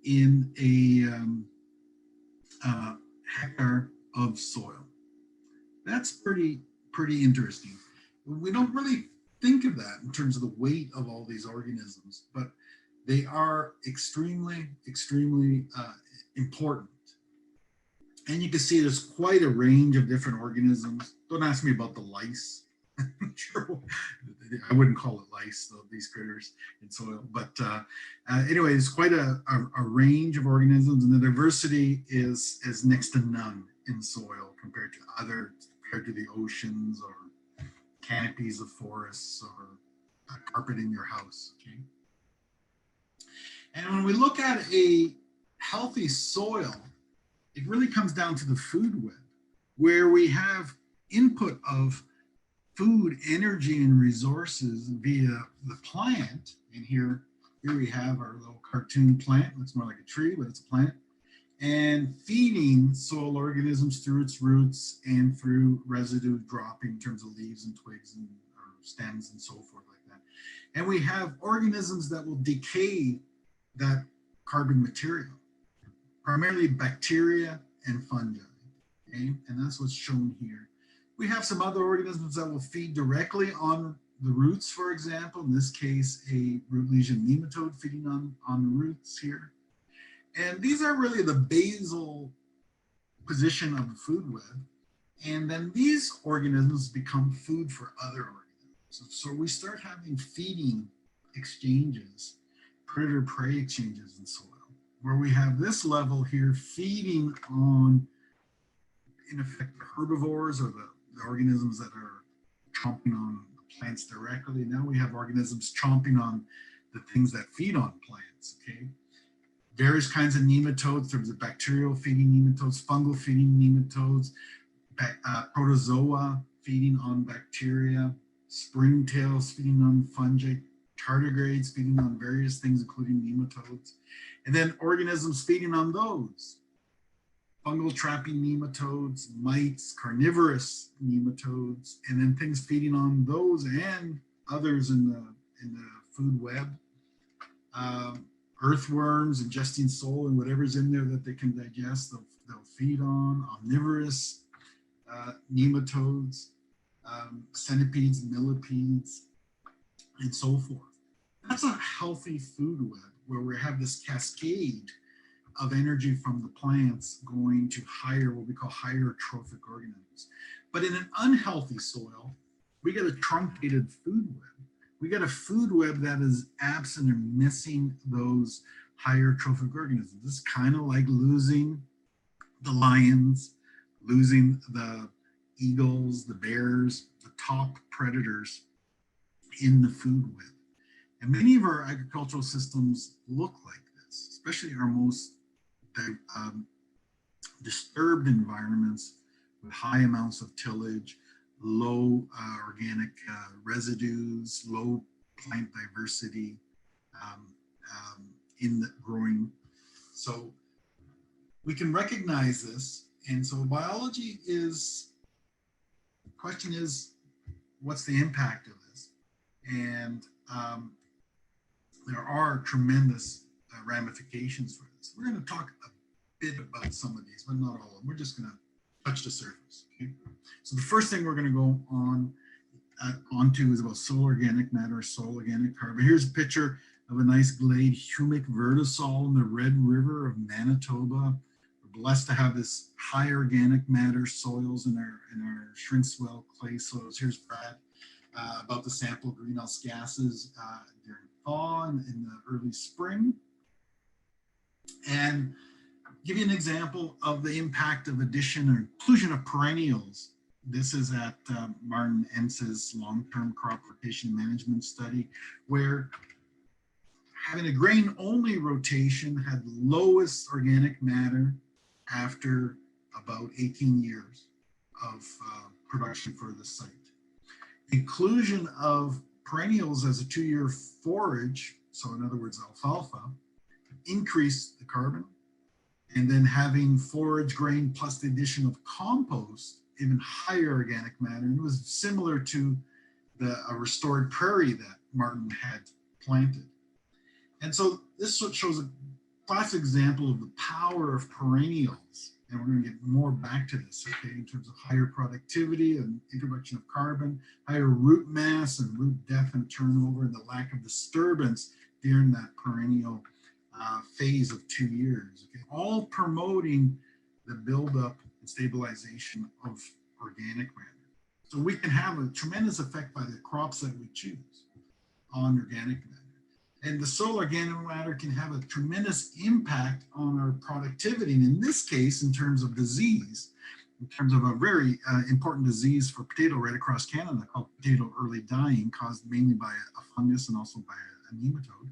Speaker 3: in a hectare of soil. That's pretty interesting. We don't really think of that in terms of the weight of all these organisms, but they are extremely important. And you can see there's quite a range of different organisms. Don't ask me about the lice. I'm sure I wouldn't call it lice, though, these critters in soil. But anyway, it's quite a range of organisms, and the diversity is next to none in soil compared to the oceans or canopies of forests or a carpet in your house, okay? And when we look at a healthy soil, it really comes down to the food web, where we have input of food, energy, and resources via the plant. And here we have our little cartoon plant. Looks more like a tree, but it's a plant. And feeding soil organisms through its roots and through residue dropping in terms of leaves and twigs and stems and so forth like that. And we have organisms that will decay that carbon material, primarily bacteria and fungi, okay? And that's what's shown here. We have some other organisms that will feed directly on the roots, for example, in this case, a root lesion nematode feeding on the roots here. And these are really the basal position of the food web. And then these organisms become food for other organisms. So we start having feeding exchanges, predator-prey exchanges in soil, where we have this level here feeding on, in effect, the herbivores or the organisms that are chomping on plants directly. Now we have organisms chomping on the things that feed on plants, okay? Various kinds of nematodes. There's the bacterial feeding nematodes, fungal feeding nematodes, protozoa feeding on bacteria, springtails feeding on fungi, tardigrades feeding on various things, including nematodes, and then organisms feeding on those. Fungal trapping nematodes, mites, carnivorous nematodes, and then things feeding on those and others in the food web. Earthworms ingesting soil and whatever's in there that they can digest, they'll feed on. Omnivorous nematodes, centipedes, millipedes, and so forth. That's a healthy food web where we have this cascade of energy from the plants going to higher, what we call higher trophic organisms. But in an unhealthy soil, we get a truncated food web. We get a food web that is absent or missing those higher trophic organisms. It's kind of like losing the lions, losing the eagles, the bears, the top predators in the food web. And many of our agricultural systems look like this, especially our most disturbed environments with high amounts of tillage, low organic residues, low plant diversity in the growing. So we can recognize this. And so biology is, the question is, what's the impact of this? And there are tremendous ramifications for this. We're going to talk a bit about some of these, but not all of them. We're just going to touch the surface. Okay? So the first thing we're going to go onto is about soil organic matter, soil organic carbon. Here's a picture of a nice glade humic vertisol in the Red River of Manitoba. We're blessed to have this high organic matter soils in our shrink swell clay soils. Here's Brad about the sample greenhouse gases during thaw and in the early spring. And give you an example of the impact of addition or inclusion of perennials. This is at Martin Entz's long-term crop rotation management study, where having a grain-only rotation had lowest organic matter after about 18 years of production for the site. Inclusion of perennials as a 2-year forage, so in other words, alfalfa, increased the carbon. And then having forage grain plus the addition of compost, even higher organic matter. And it was similar to the restored prairie that Martin had planted. And so this shows a classic example of the power of perennials. And we're going to get more back to this, okay, in terms of higher productivity and introduction of carbon, higher root mass and root depth and turnover, and the lack of disturbance during that perennial phase of 2 years, okay? All promoting the buildup and stabilization of organic matter. So we can have a tremendous effect by the crops that we choose on organic matter. And the soil organic matter can have a tremendous impact on our productivity. And in this case, in terms of disease, in terms of a very important disease for potato right across Canada called potato early dying, caused mainly by a fungus and also by a nematode.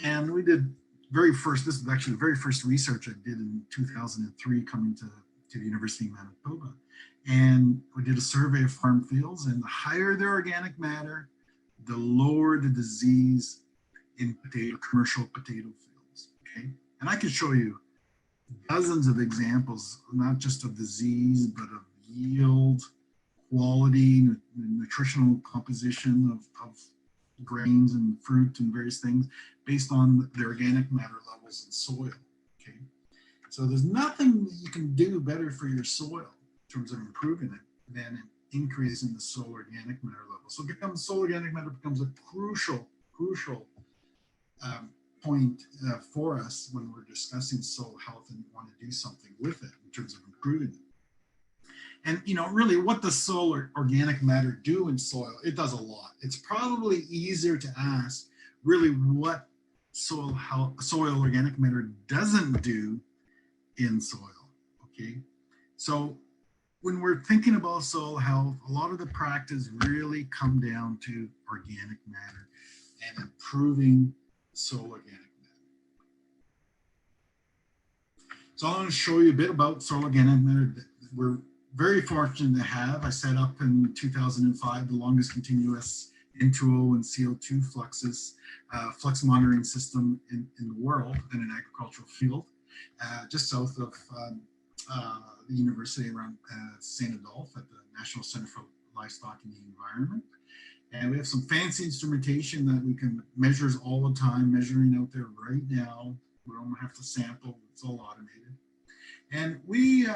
Speaker 3: And we did this is actually the very first research I did in 2003 coming to the University of Manitoba. And we did a survey of farm fields, and the higher the organic matter, the lower the disease in commercial potato fields, okay? And I could show you dozens of examples, not just of disease, but of yield, quality, nutritional composition of grains and fruit and various things based on the organic matter levels in soil, okay? So there's nothing that you can do better for your soil in terms of improving it than increasing the soil organic matter level. So soil organic matter becomes a crucial point for us when we're discussing soil health and want to do something with it in terms of improving it. And really, what does soil organic matter do in soil? It does a lot. It's probably easier to ask really what soil organic matter doesn't do in soil, okay? So when we're thinking about soil health, a lot of the practice really come down to organic matter and improving soil organic matter. So I want to show you a bit about soil organic matter. We're very fortunate to have. I set up in 2005 the longest continuous N2O and CO2 flux monitoring system in the world in an agricultural field, just south of the university around St. Adolphe at the National Center for Livestock and the Environment. And we have some fancy instrumentation that we can measure all the time, measuring out there right now. We don't have to sample, it's all automated. And we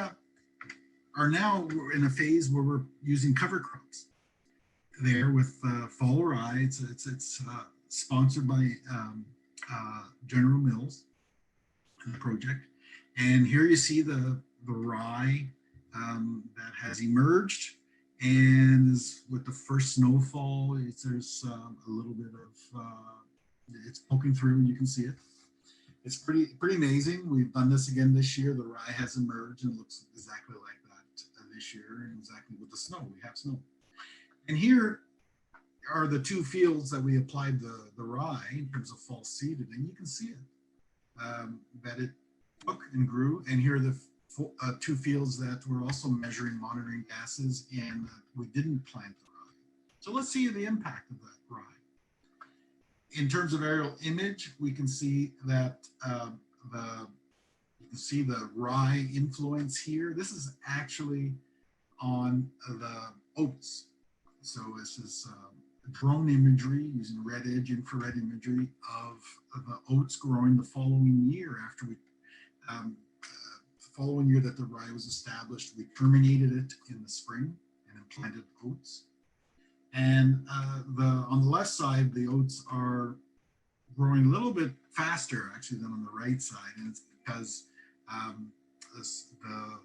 Speaker 3: are now in a phase where we're using cover crops there with fall rye. It's sponsored by General Mills in the project. And here you see the rye that has emerged, and is with the first snowfall, there's a little bit of, it's poking through and you can see it. It's pretty amazing. We've done this again this year. The rye has emerged and looks exactly like that this year, and exactly with the snow. We have snow. And here are the two fields that we applied the rye in terms of fall seeded, and you can see it, that it took and grew. And here are the two fields that we're also monitoring gases, and we didn't plant the rye. So let's see the impact of that rye. In terms of aerial image, we can see that you can see the rye influence here. This is actually on the oats. So this is drone imagery using red edge infrared imagery of the oats growing the following year after we, the following year that the rye was established, we terminated it in the spring and then planted oats. And on the left side, the oats are growing a little bit faster actually than on the right side. And it's because the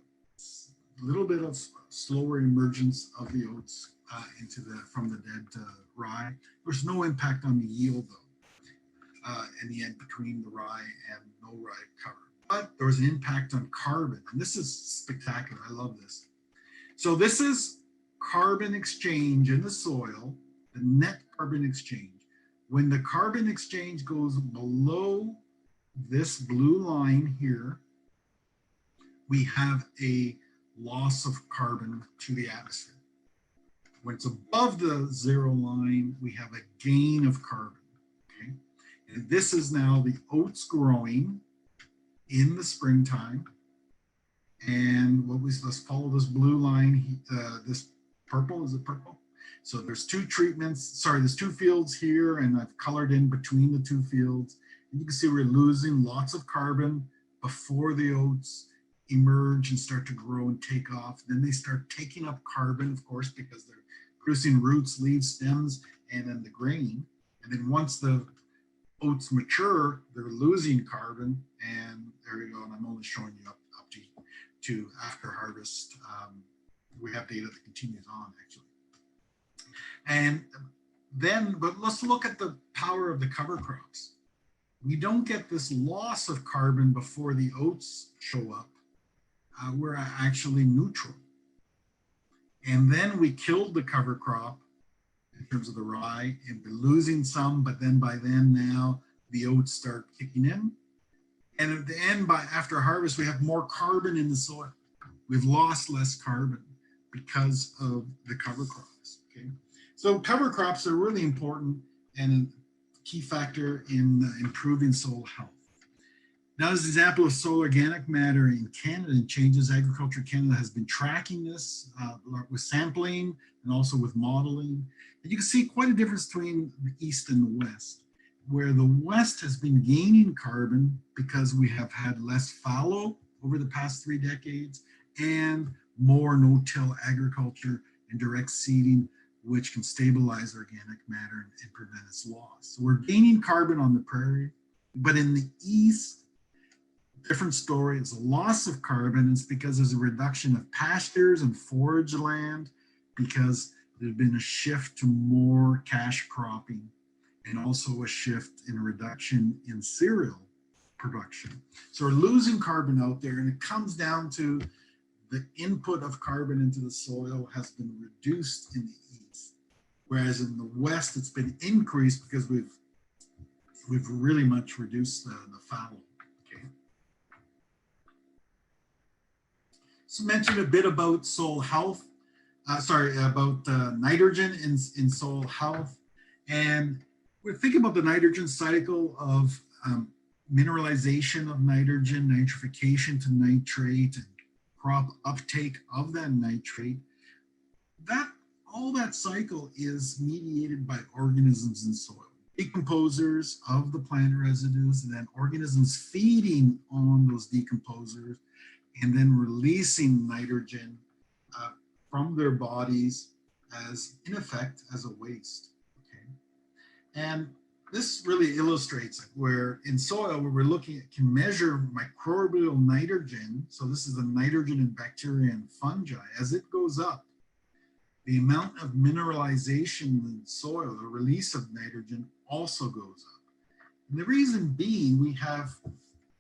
Speaker 3: little bit of slower emergence of the oats from the dead rye. There's no impact on the yield though, in the end between the rye and no rye cover. But there was an impact on carbon, and this is spectacular. I love this. So this is carbon exchange in the soil, the net carbon exchange. When the carbon exchange goes below this blue line here, we have a loss of carbon to the atmosphere. When it's above the zero line, we have a gain of carbon, okay? And this is now the oats growing in the springtime. And let's follow this blue line, this purple, is it purple? So there's there's two fields here, and I've colored in between the two fields. And you can see we're losing lots of carbon before the oats emerge and start to grow and take off. Then they start taking up carbon, of course, because they're producing roots, leaves, stems, and then the grain. And then once the oats mature, they're losing carbon, and there you go. And I'm only showing you up to after harvest. We have data that continues on actually. And then, but let's look at the power of the cover crops. We don't get this loss of carbon before the oats show up were actually neutral. And then we killed the cover crop in terms of the rye, and we're losing some, but then by then now the oats start kicking in. And at the end, after harvest, we have more carbon in the soil. We've lost less carbon because of the cover crops. Okay, so cover crops are really important and a key factor in improving soil health. Now, as an example of soil organic matter in Canada and changes, Agriculture Canada has been tracking this with sampling and also with modeling. And you can see quite a difference between the East and the West, where the West has been gaining carbon because we have had less fallow over the past 3 decades and more no-till agriculture and direct seeding, which can stabilize organic matter and prevent its loss. So we're gaining carbon on the prairie, but in the East, different story. It's a loss of carbon. It's because there's a reduction of pastures and forage land, because there's been a shift to more cash cropping and also a shift in a reduction in cereal production. So we're losing carbon out there, and it comes down to the input of carbon into the soil has been reduced in the East, whereas in the West it's been increased because we've really much reduced the fallow. So mention a bit about soil health, about nitrogen in soil health. And we're thinking about the nitrogen cycle of mineralization of nitrogen, nitrification to nitrate, and crop uptake of that nitrate. All that cycle is mediated by organisms in soil. Decomposers of the plant residues, and then organisms feeding on those decomposers, and then releasing nitrogen from their bodies as, in effect, as a waste. Okay, and this really illustrates where in soil, where we're looking at, can measure microbial nitrogen. So this is the nitrogen in bacteria and fungi. As it goes up, the amount of mineralization in soil, the release of nitrogen, also goes up. And the reason being, we have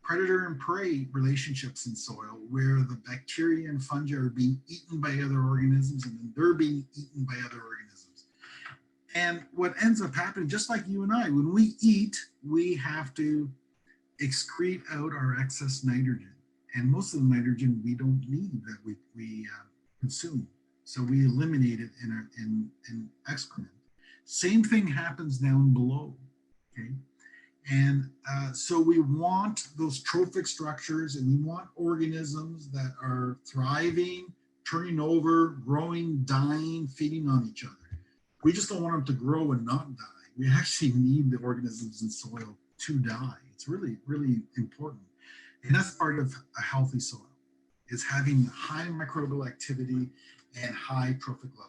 Speaker 3: predator and prey relationships in soil where the bacteria and fungi are being eaten by other organisms, and then they're being eaten by other organisms. And what ends up happening, just like you and I, when we eat, we have to excrete out our excess nitrogen. And most of the nitrogen we don't need that we consume. So we eliminate it in excrement. Same thing happens down below, okay? And so we want those trophic structures, and we want organisms that are thriving, turning over, growing, dying, feeding on each other. We just don't want them to grow and not die. We actually need the organisms in soil to die. It's really, really important. And that's part of a healthy soil, is having high microbial activity and high trophic levels.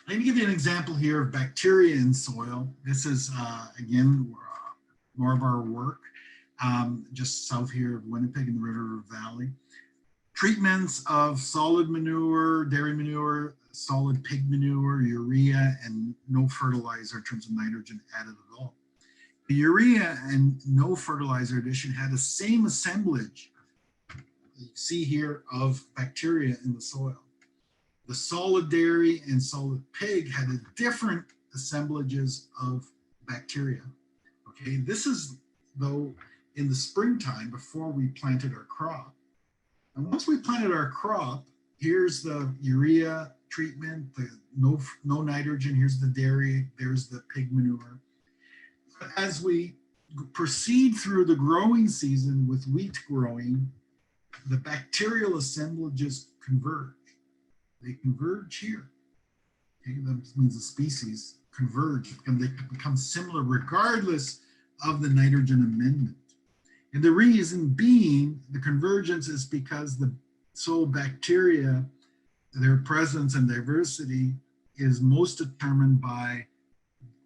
Speaker 3: Let me give you an example here of bacteria in soil. This is, again, more of our work, just south here of Winnipeg in the River Valley. Treatments of solid manure, dairy manure, solid pig manure, urea, and no fertilizer in terms of nitrogen added at all. The urea and no fertilizer addition had the same assemblage you see here of bacteria in the soil. The solid dairy and solid pig had a different assemblages of bacteria. Okay, this is though in the springtime before we planted our crop. And once we planted our crop, here's the urea treatment, the no nitrogen, here's the dairy, there's the pig manure. But as we proceed through the growing season with wheat growing, the bacterial assemblages converge. They converge here. Okay, that means the species converge, and they become similar regardless of the nitrogen amendment. And the reason being, the convergence is because the soil bacteria, their presence and diversity is most determined by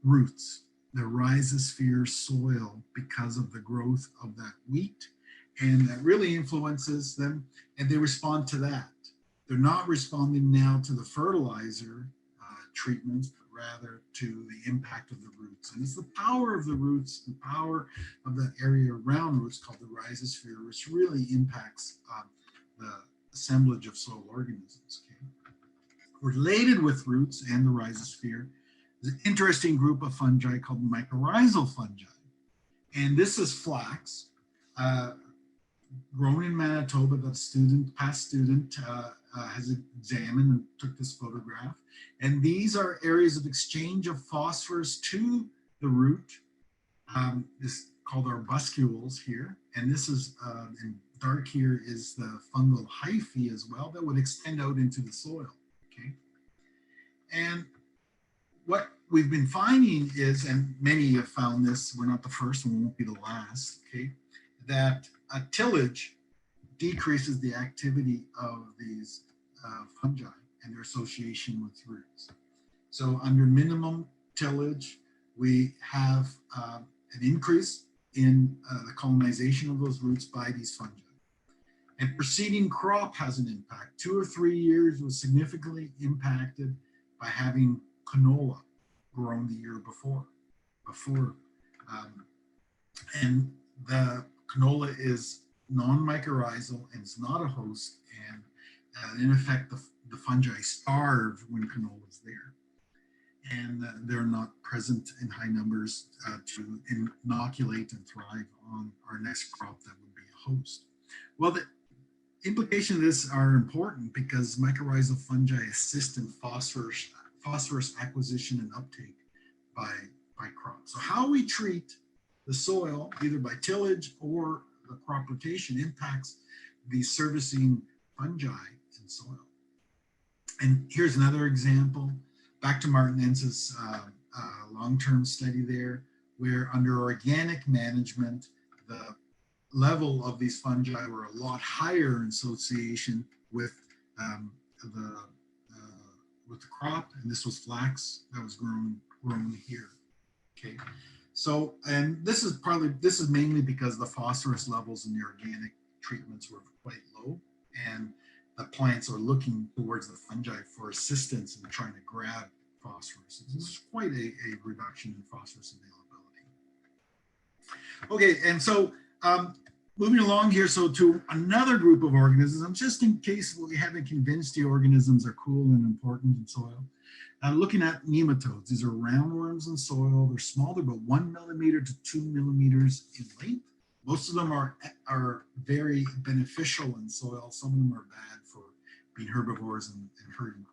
Speaker 3: roots, the rhizosphere soil, because of the growth of that wheat. And that really influences them, and they respond to that. They're not responding now to the fertilizer treatments, but rather to the impact of the roots. And it's the power of the roots, the power of the area around roots called the rhizosphere, which really impacts the assemblage of soil organisms. Okay? Related with roots and the rhizosphere is an interesting group of fungi called mycorrhizal fungi. And this is flax, grown in Manitoba. That past student has examined and took this photograph. And these are areas of exchange of phosphorus to the root. This called our buscules here. And this is, in dark here is the fungal hyphae as well that would extend out into the soil, okay? And what we've been finding is, and many have found this, we're not the first and we won't be the last, okay, that tillage decreases the activity of these fungi and their association with roots. So under minimum tillage, we have an increase in the colonization of those roots by these fungi. And preceding crop has an impact. 2 or 3 years was significantly impacted by having canola grown the year before. And the canola is non-mycorrhizal and it's not a host, and in effect the fungi starve when canola is there, and they're not present in high numbers to inoculate and thrive on our next crop that would be a host. Well, the implications of this are important because mycorrhizal fungi assist in phosphorus acquisition and uptake by crops. So how we treat the soil, either by tillage or the crop rotation, impacts the servicing fungi in soil. And here's another example, back to Martinense's long-term study there, where under organic management, the level of these fungi were a lot higher in association with the crop, and this was flax that was grown here. Okay, so and this is mainly because the phosphorus levels in the organic treatments were quite low, and the plants are looking towards the fungi for assistance in trying to grab phosphorus. This is quite a reduction in phosphorus availability. Okay, and so moving along here, so to another group of organisms, just in case we haven't convinced you organisms are cool and important in soil. Looking at nematodes, these are roundworms in soil. They're small, they're about 1 millimeter to 2 millimeters in length. Most of them are very beneficial in soil. Some of them are bad for being herbivores and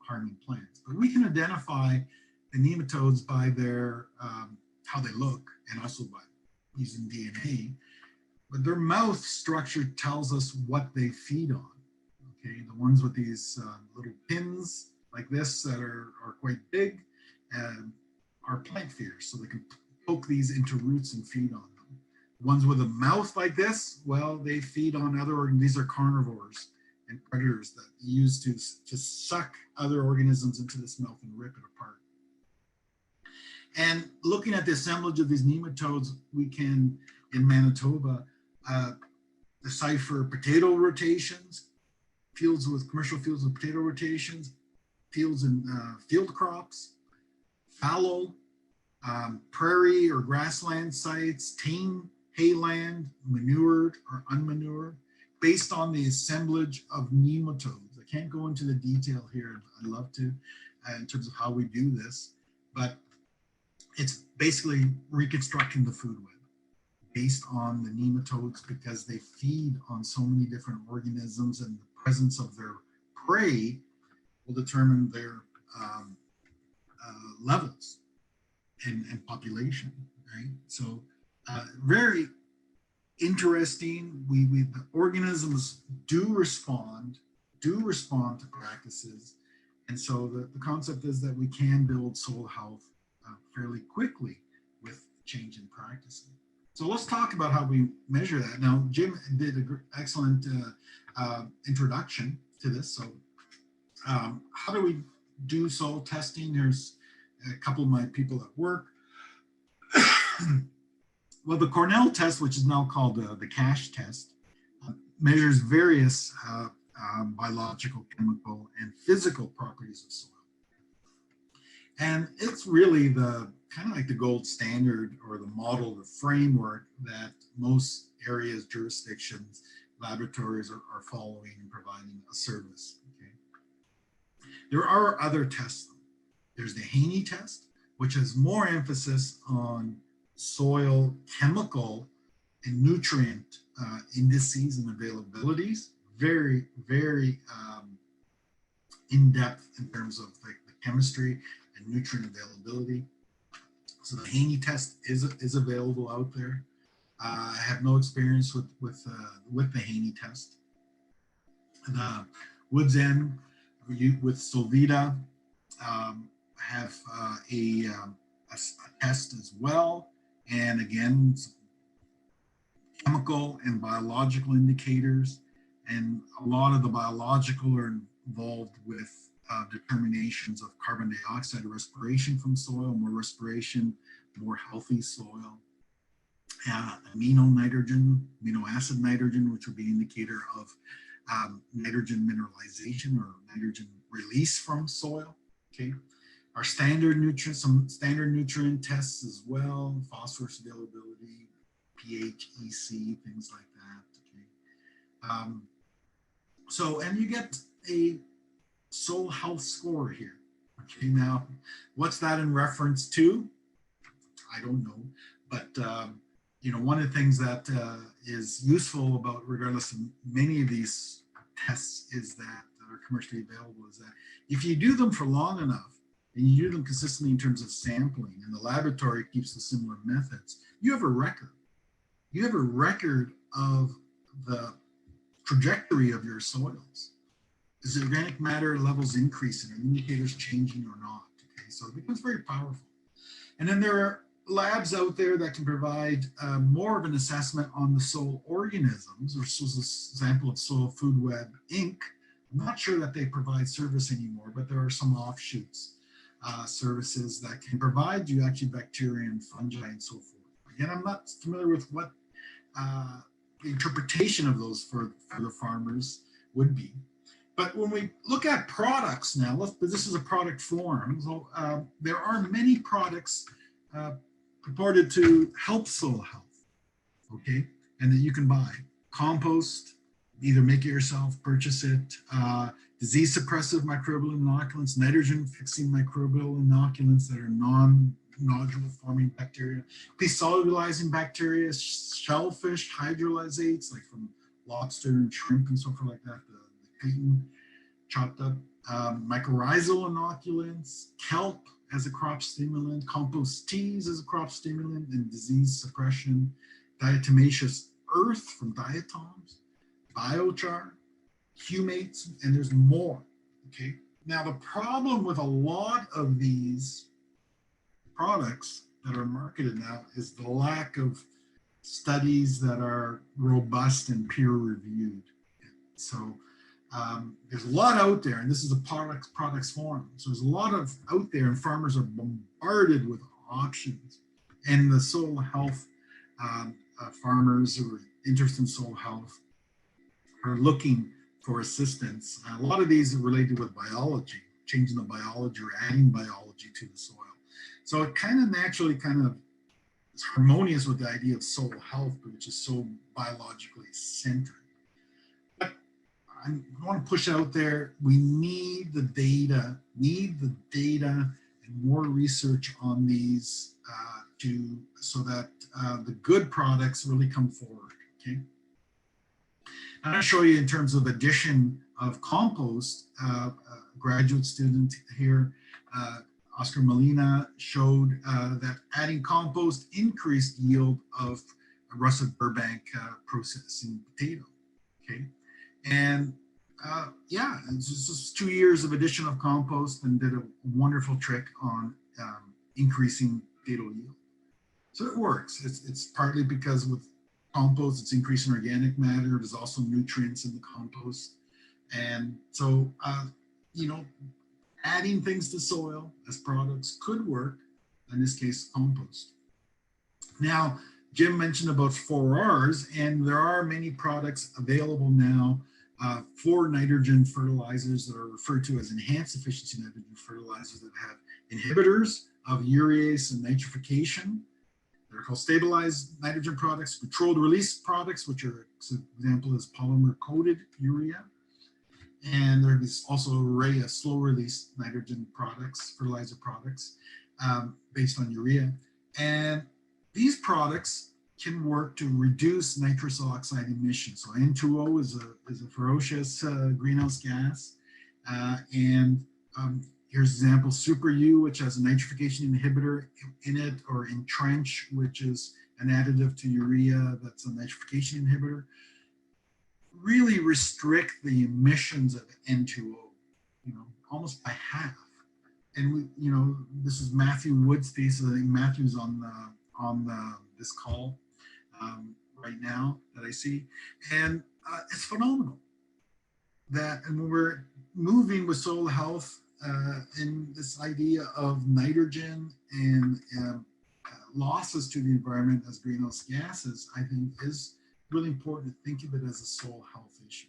Speaker 3: harming plants. But we can identify the nematodes by their how they look, and also by using DNA. But their mouth structure tells us what they feed on. Okay, the ones with these little pins like this that are quite big are plant feeders, so they can poke these into roots and feed on them. The ones with a mouth like this, well, they feed on other organisms. These are carnivores and predators that use to suck other organisms into this mouth and rip it apart. And looking at the assemblage of these nematodes, we can, in Manitoba, decipher potato rotations, commercial fields with potato rotations, fields and field crops, fallow, prairie or grassland sites, tame hayland, manured or unmanured, based on the assemblage of nematodes. I can't go into the detail here. I'd love to in terms of how we do this, but it's basically reconstructing the food web based on the nematodes, because they feed on so many different organisms, and the presence of their prey will determine their levels and population, right? So very interesting. The organisms do respond to practices. And so the concept is that we can build soil health fairly quickly with change in practices. So let's talk about how we measure that. Now, Jim did an excellent introduction to this. So how do we do soil testing? There's a couple of my people at work. Well, the Cornell test, which is now called the CASH test, measures various biological, chemical, and physical properties of soil. And it's really the kind of like the gold standard or the model, the framework that most areas, jurisdictions, laboratories are following and providing a service. Okay. There are other tests. There's the Haney test, which has more emphasis on soil chemical and nutrient indices and availabilities. Very, very in-depth in terms of like the chemistry and nutrient availability. So the Haney test is available out there. I have no experience with the Haney test. The Woods End with Solvita have a test as well, and again, chemical and biological indicators, and a lot of the biological are involved with determinations of carbon dioxide respiration from soil, more respiration, more healthy soil. Amino acid nitrogen, which would be an indicator of nitrogen mineralization or nitrogen release from soil. Okay, our standard nutrients, some standard nutrient tests as well, phosphorus availability, pH, EC, things like that. Okay, so and you get a soil health score here. Okay, now what's that in reference to? I don't know, but you know, one of the things that is useful about, regardless of many of these tests, is that are commercially available, is that if you do them for long enough and you do them consistently in terms of sampling, and the laboratory keeps the similar methods, you have a record. You have a record of the trajectory of your soils. Is the organic matter levels increasing? Are the indicators changing or not? Okay, so it becomes very powerful. And then there are labs out there that can provide more of an assessment on the soil organisms, or so this example of Soil Food Web Inc. I'm not sure that they provide service anymore, but there are some offshoots services that can provide you actually bacteria and fungi and so forth. Again, I'm not familiar with what the interpretation of those for the farmers would be. But when we look at products now, this is a product forum, so there are many products purported to help soil health, okay, and that you can buy. Compost, either make it yourself, purchase it, disease suppressive microbial inoculants, nitrogen fixing microbial inoculants that are non-nodule forming bacteria, desolubilizing bacteria, shellfish hydrolysates like from lobster and shrimp and so forth like that, the beaten, chopped up, mycorrhizal inoculants, kelp as a crop stimulant, compost teas as a crop stimulant, and disease suppression, diatomaceous earth from diatoms, biochar, humates, and there's more, okay? Now, the problem with a lot of these products that are marketed now is the lack of studies that are robust and peer-reviewed. So there's a lot out there, and this is a products forum. So there's a lot of out there, and farmers are bombarded with options. And the soil health farmers who are interested in soil health are looking for assistance. A lot of these are related with biology, changing the biology or adding biology to the soil. So it kind of naturally is harmonious with the idea of soil health, which is so biologically centered. I want to push out there, we need the data and more research on these so that the good products really come forward, okay? I'm going to show you in terms of addition of compost, a graduate student here, Oscar Molina, showed that adding compost increased yield of russet Burbank processing potato, okay? And yeah, it's just 2 years of addition of compost and did a wonderful trick on increasing potato yield. So it works. It's partly because with compost, it's increasing organic matter. There's also nutrients in the compost. And so, you know, adding things to soil as products could work, in this case, compost. Now, Jim mentioned about 4Rs, and there are many products available now 4 nitrogen fertilizers that are referred to as enhanced efficiency nitrogen fertilizers that have inhibitors of urease and nitrification. They're called stabilized nitrogen products, controlled release products, which are, an example is polymer coated urea. And there's also an array of slow release nitrogen products, fertilizer products, based on urea. And these products can work to reduce nitrous oxide emissions. So N2O is a ferocious greenhouse gas. Here's an example, Super U, which has a nitrification inhibitor in it, or Entrench, which is an additive to urea that's a nitrification inhibitor. Really restrict the emissions of N2O, almost by half. And this is Matthew Wood's thesis. I think Matthew's on this call right now that I see, and it's phenomenal. And we're moving with soil health in this idea of nitrogen and losses to the environment as greenhouse gases, I think is really important to think of it as a soil health issue.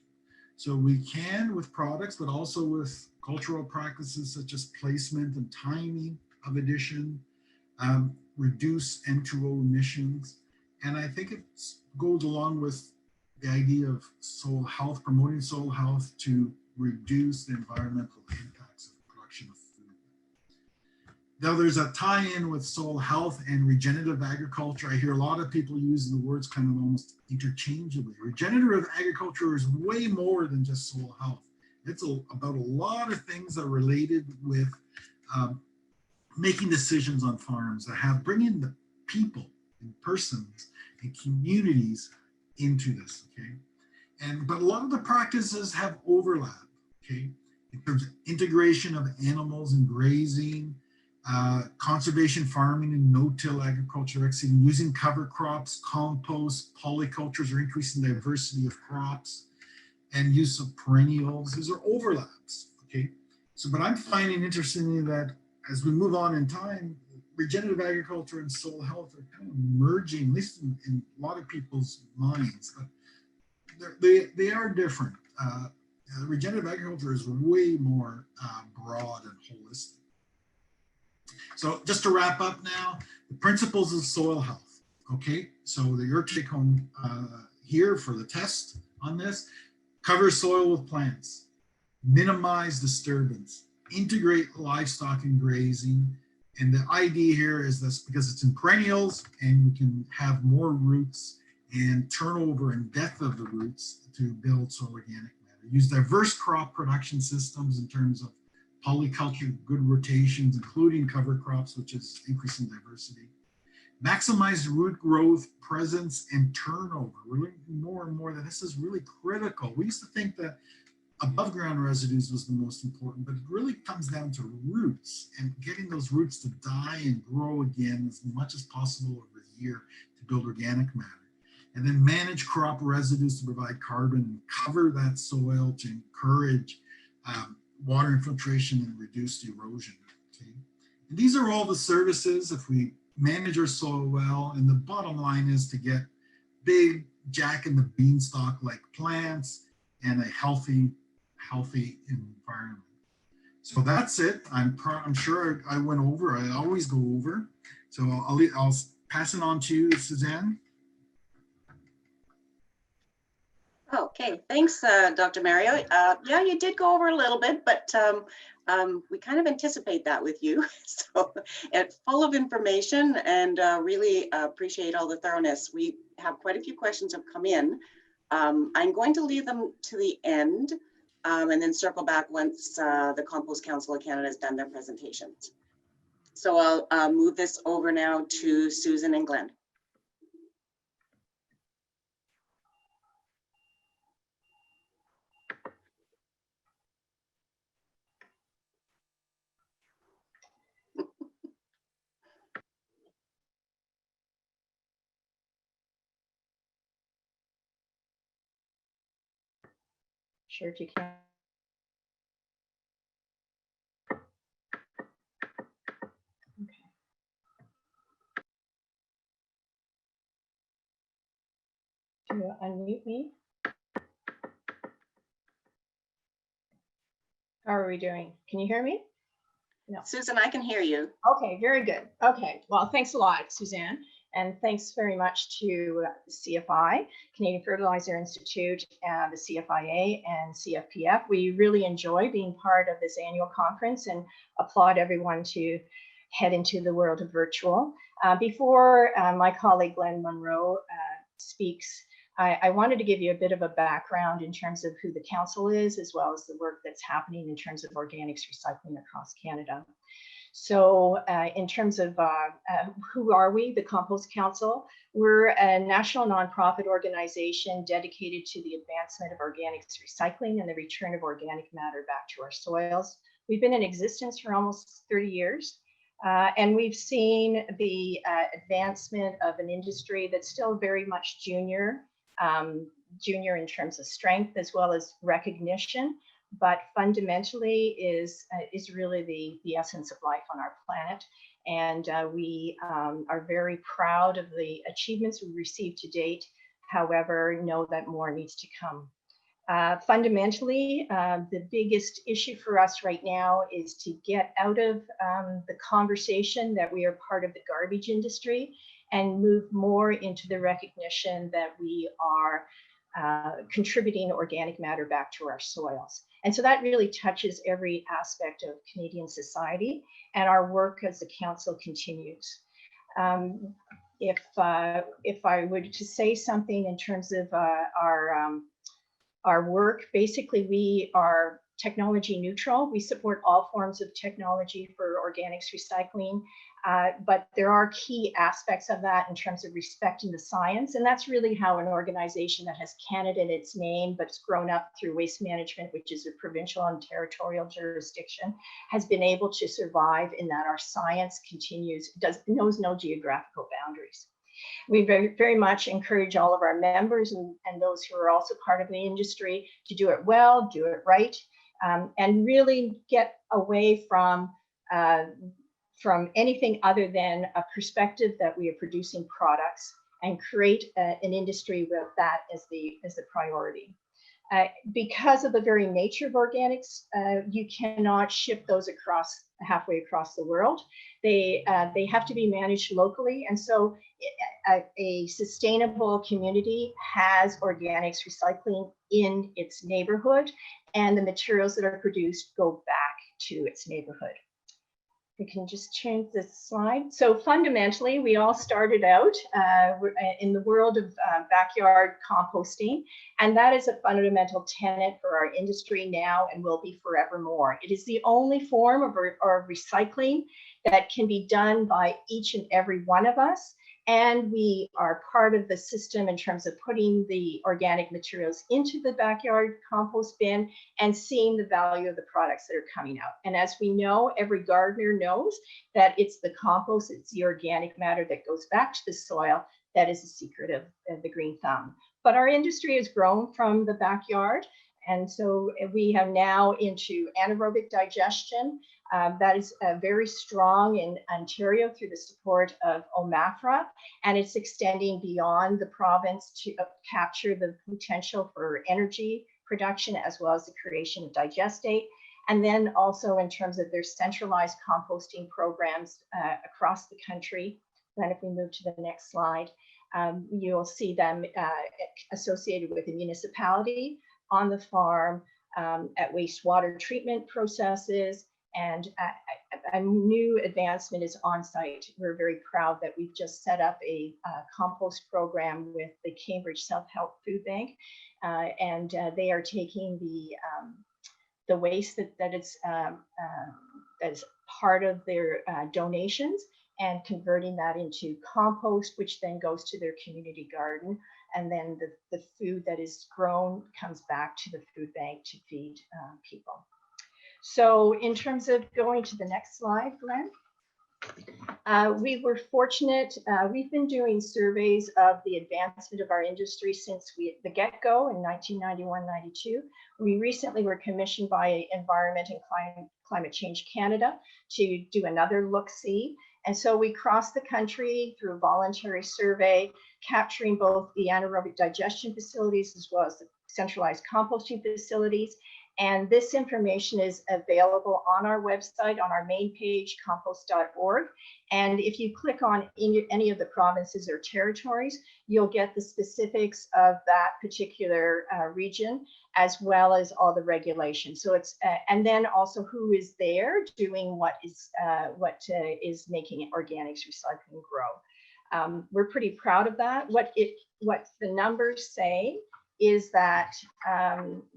Speaker 3: So we can with products, but also with cultural practices such as placement and timing of addition, reduce N2O emissions. And I think it goes along with the idea of soil health, promoting soil health to reduce the environmental impacts of the production of food. Now there's a tie-in with soil health and regenerative agriculture. I hear a lot of people use the words kind of almost interchangeably. Regenerative agriculture is way more than just soil health. It's about a lot of things that are related with making decisions on farms that have bringing the people and persons and communities into this, okay? But a lot of the practices have overlap, okay? In terms of integration of animals and grazing, conservation farming and no-till agriculture, using cover crops, compost, polycultures, or increasing diversity of crops, and use of perennials. These are overlaps, okay? But I'm finding interestingly that as we move on in time, regenerative agriculture and soil health are kind of merging, at least in a lot of people's minds, but they are different. Regenerative agriculture is way more broad and holistic. So just to wrap up now, the principles of soil health, okay? So your take home here for the test on this: cover soil with plants, minimize disturbance, integrate livestock and grazing. And the idea here is this, because it's in perennials and we can have more roots and turnover and depth of the roots to build soil organic matter. Use diverse crop production systems in terms of polyculture, good rotations, including cover crops, which is increasing diversity. Maximize root growth, presence, and turnover. We're learning more and more that this is really critical. We used to think that above ground residues was the most important, but it really comes down to roots and getting those roots to die and grow again as much as possible over the year to build organic matter. And then manage crop residues to provide carbon and cover that soil to encourage water infiltration and reduce erosion. Okay? And these are all the services if we manage our soil well, and the bottom line is to get big Jack and the Beanstalk like plants and a healthy environment. So that's it. I'm sure I went over. I always go over. So I'll pass it on to you, Suzanne.
Speaker 1: Okay, thanks, Dr. Mario. Yeah, you did go over a little bit, but we kind of anticipate that with you. So it's full of information, and really appreciate all the thoroughness. We have quite a few questions have come in. I'm going to leave them to the end and then circle back once the Compost Council of Canada has done their presentations. So I'll move this over now to Susan and Glenn.
Speaker 4: Sure, if you can. Okay. Do you unmute me? How are we doing? Can you hear me? No.
Speaker 1: Susan, I can hear you.
Speaker 4: Okay, very good. Okay, well, thanks a lot, Suzanne. And thanks very much to the CFI, Canadian Fertilizer Institute, the CFIA and CFPF. We really enjoy being part of this annual conference and applaud everyone to head into the world of virtual. Before my colleague Glenn Monroe speaks, I wanted to give you a bit of a background in terms of who the council is, as well as the work that's happening in terms of organics recycling across Canada. So in terms of who are we, the Compost Council? We're a national nonprofit organization dedicated to the advancement of organics recycling and the return of organic matter back to our soils. We've been in existence for almost 30 years. And we've seen the advancement of an industry that's still very much junior in terms of strength as well as recognition, but fundamentally is really the essence of life on our planet. And we are very proud of the achievements we've received to date. However, know that more needs to come. Fundamentally, the biggest issue for us right now is to get out of the conversation that we are part of the garbage industry and move more into the recognition that we are contributing organic matter back to our soils. And so that really touches every aspect of Canadian society, and our work as a council continues. If I were to say something in terms of our work, basically we are technology neutral. We support all forms of technology for organics recycling, but there are key aspects of that in terms of respecting the science. And that's really how an organization that has Canada in its name, but it's grown up through Waste Management, which is a provincial and territorial jurisdiction, has been able to survive in that our science knows no geographical boundaries. We very, very much encourage all of our members and those who are also part of the industry to do it well, do it right, and really get away from anything other than a perspective that we are producing products and create an industry with that as the priority. Because of the very nature of organics, you cannot ship those halfway across the world. They have to be managed locally, and so a sustainable community has organics recycling in its neighborhood, and the materials that are produced go back to its neighborhood. We can just change this slide. So fundamentally, we all started out in the world of backyard composting, and that is a fundamental tenet for our industry now and will be forevermore. It is the only form of recycling that can be done by each and every one of us. And we are part of the system in terms of putting the organic materials into the backyard compost bin and seeing the value of the products that are coming out. And as we know, every gardener knows that it's the compost, it's the organic matter that goes back to the soil that is the secret of the green thumb. But our industry has grown from the backyard. And so we have now into anaerobic digestion. That is very strong in Ontario through the support of OMAFRA, and it's extending beyond the province to capture the potential for energy production as well as the creation of digestate. And then also in terms of their centralized composting programs across the country. Then if we move to the next slide, you'll see them associated with a municipality, on the farm, at wastewater treatment processes, and a new advancement is on site. We're very proud that we've just set up a compost program with the Cambridge Self-Help Food Bank, and they are taking the waste that is part of their donations and converting that into compost, which then goes to their community garden. And then the food that is grown comes back to the food bank to feed people. So in terms of going to the next slide, Glenn, we were fortunate. We've been doing surveys of the advancement of our industry since the get-go in 1991-92. We recently were commissioned by Environment and Climate Change Canada to do another look-see. And so we crossed the country through a voluntary survey, capturing both the anaerobic digestion facilities as well as the centralized composting facilities. And this information is available on our website, on our main page, compost.org. And if you click on any of the provinces or territories, you'll get the specifics of that particular region, as well as all the regulations. So it's, and then also who is there doing what is making organics recycling grow. We're pretty proud of that. What the numbers say is that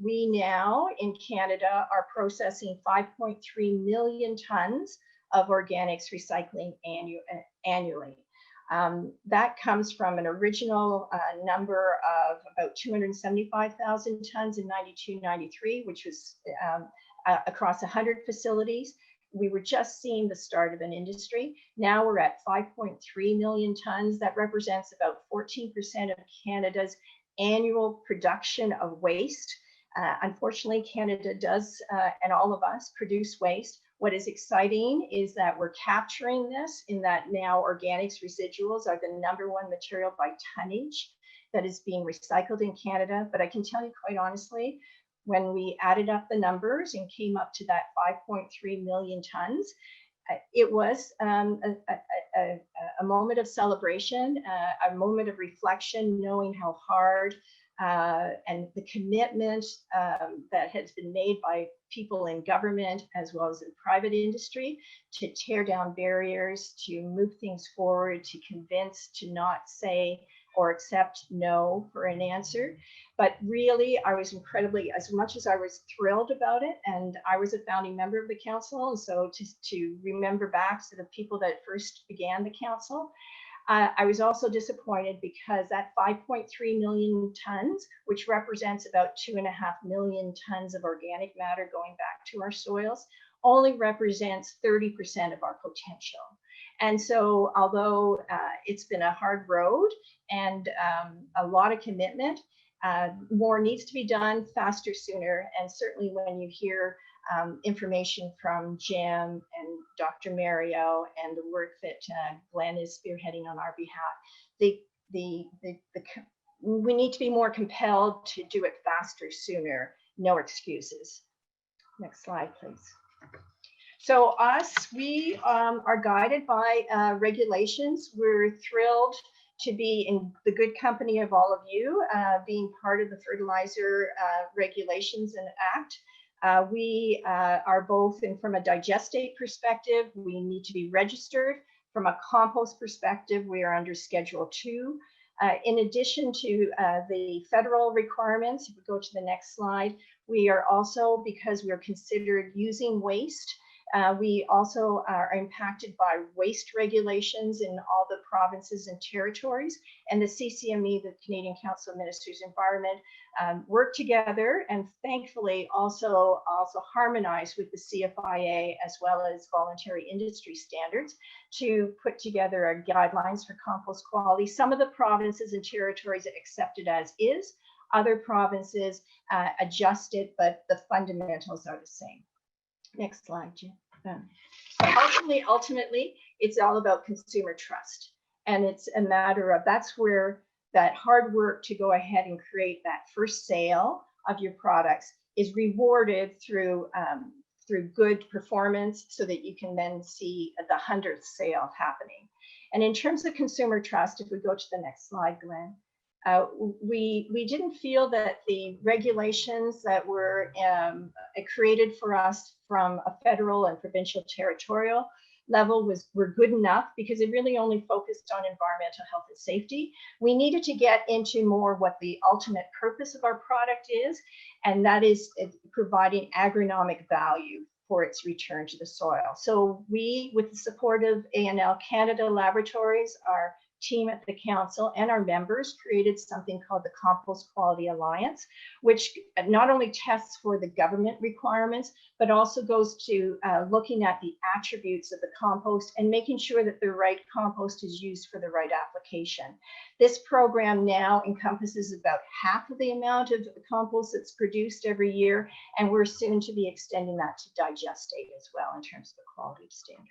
Speaker 4: we now in Canada are processing 5.3 million tons of organics recycling annually. That comes from an original number of about 275,000 tons in 92-93, which was across 100 facilities. We were just seeing the start of an industry. Now we're at 5.3 million tons. That represents about 14% of Canada's annual production of waste. Unfortunately, Canada does, and all of us produce waste. What is exciting is that we're capturing this in that now organics residuals are the #1 material by tonnage that is being recycled in Canada. But I can tell you quite honestly, when we added up the numbers and came up to that 5.3 million tons, it was a moment of celebration, a moment of reflection, knowing how hard and the commitment that has been made by people in government as well as in private industry to tear down barriers, to move things forward, to convince, to not say or accept no for an answer. But really, I was incredibly, as much as I was thrilled about it, and I was a founding member of the council, and so to remember back to the people that first began the council, I was also disappointed because that 5.3 million tons, which represents about 2.5 million tons of organic matter going back to our soils, only represents 30% of our potential. And so although it's been a hard road and a lot of commitment, more needs to be done faster, sooner. And certainly when you hear information from Jim and Dr. Mario and the work that Glenn is spearheading on our behalf, we need to be more compelled to do it faster, sooner, no excuses. Next slide, please. So we are guided by regulations. We're thrilled to be in the good company of all of you, being part of the Fertilizer Regulations and Act. We are both, and from a digestate perspective, we need to be registered. From a compost perspective, we are under Schedule 2. In addition to the federal requirements, if we go to the next slide, we are also, because we're considered using waste, we also are impacted by waste regulations in all the provinces and territories, and the CCME, the Canadian Council of Ministers of Environment, work together and thankfully also harmonize with the CFIA as well as voluntary industry standards to put together guidelines for compost quality. Some of the provinces and territories accept it as is, other provinces adjust it, but the fundamentals are the same. Next slide, Jim. So ultimately, it's all about consumer trust. And it's a matter of, that's where that hard work to go ahead and create that first sale of your products is rewarded through good performance so that you can then see the 100th sale happening. And in terms of consumer trust, if we go to the next slide, Glenn, we didn't feel that the regulations that were created for us from a federal and provincial territorial level were good enough, because it really only focused on environmental health and safety. We needed to get into more what the ultimate purpose of our product is, and that is providing agronomic value for its return to the soil. So we, with the support of A&L Canada Laboratories, our team at the council and our members, created something called the Compost Quality Alliance, which not only tests for the government requirements, but also goes to looking at the attributes of the compost and making sure that the right compost is used for the right application. This program now encompasses about half of the amount of compost that's produced every year, and we're soon to be extending that to digestate as well in terms of the quality standard.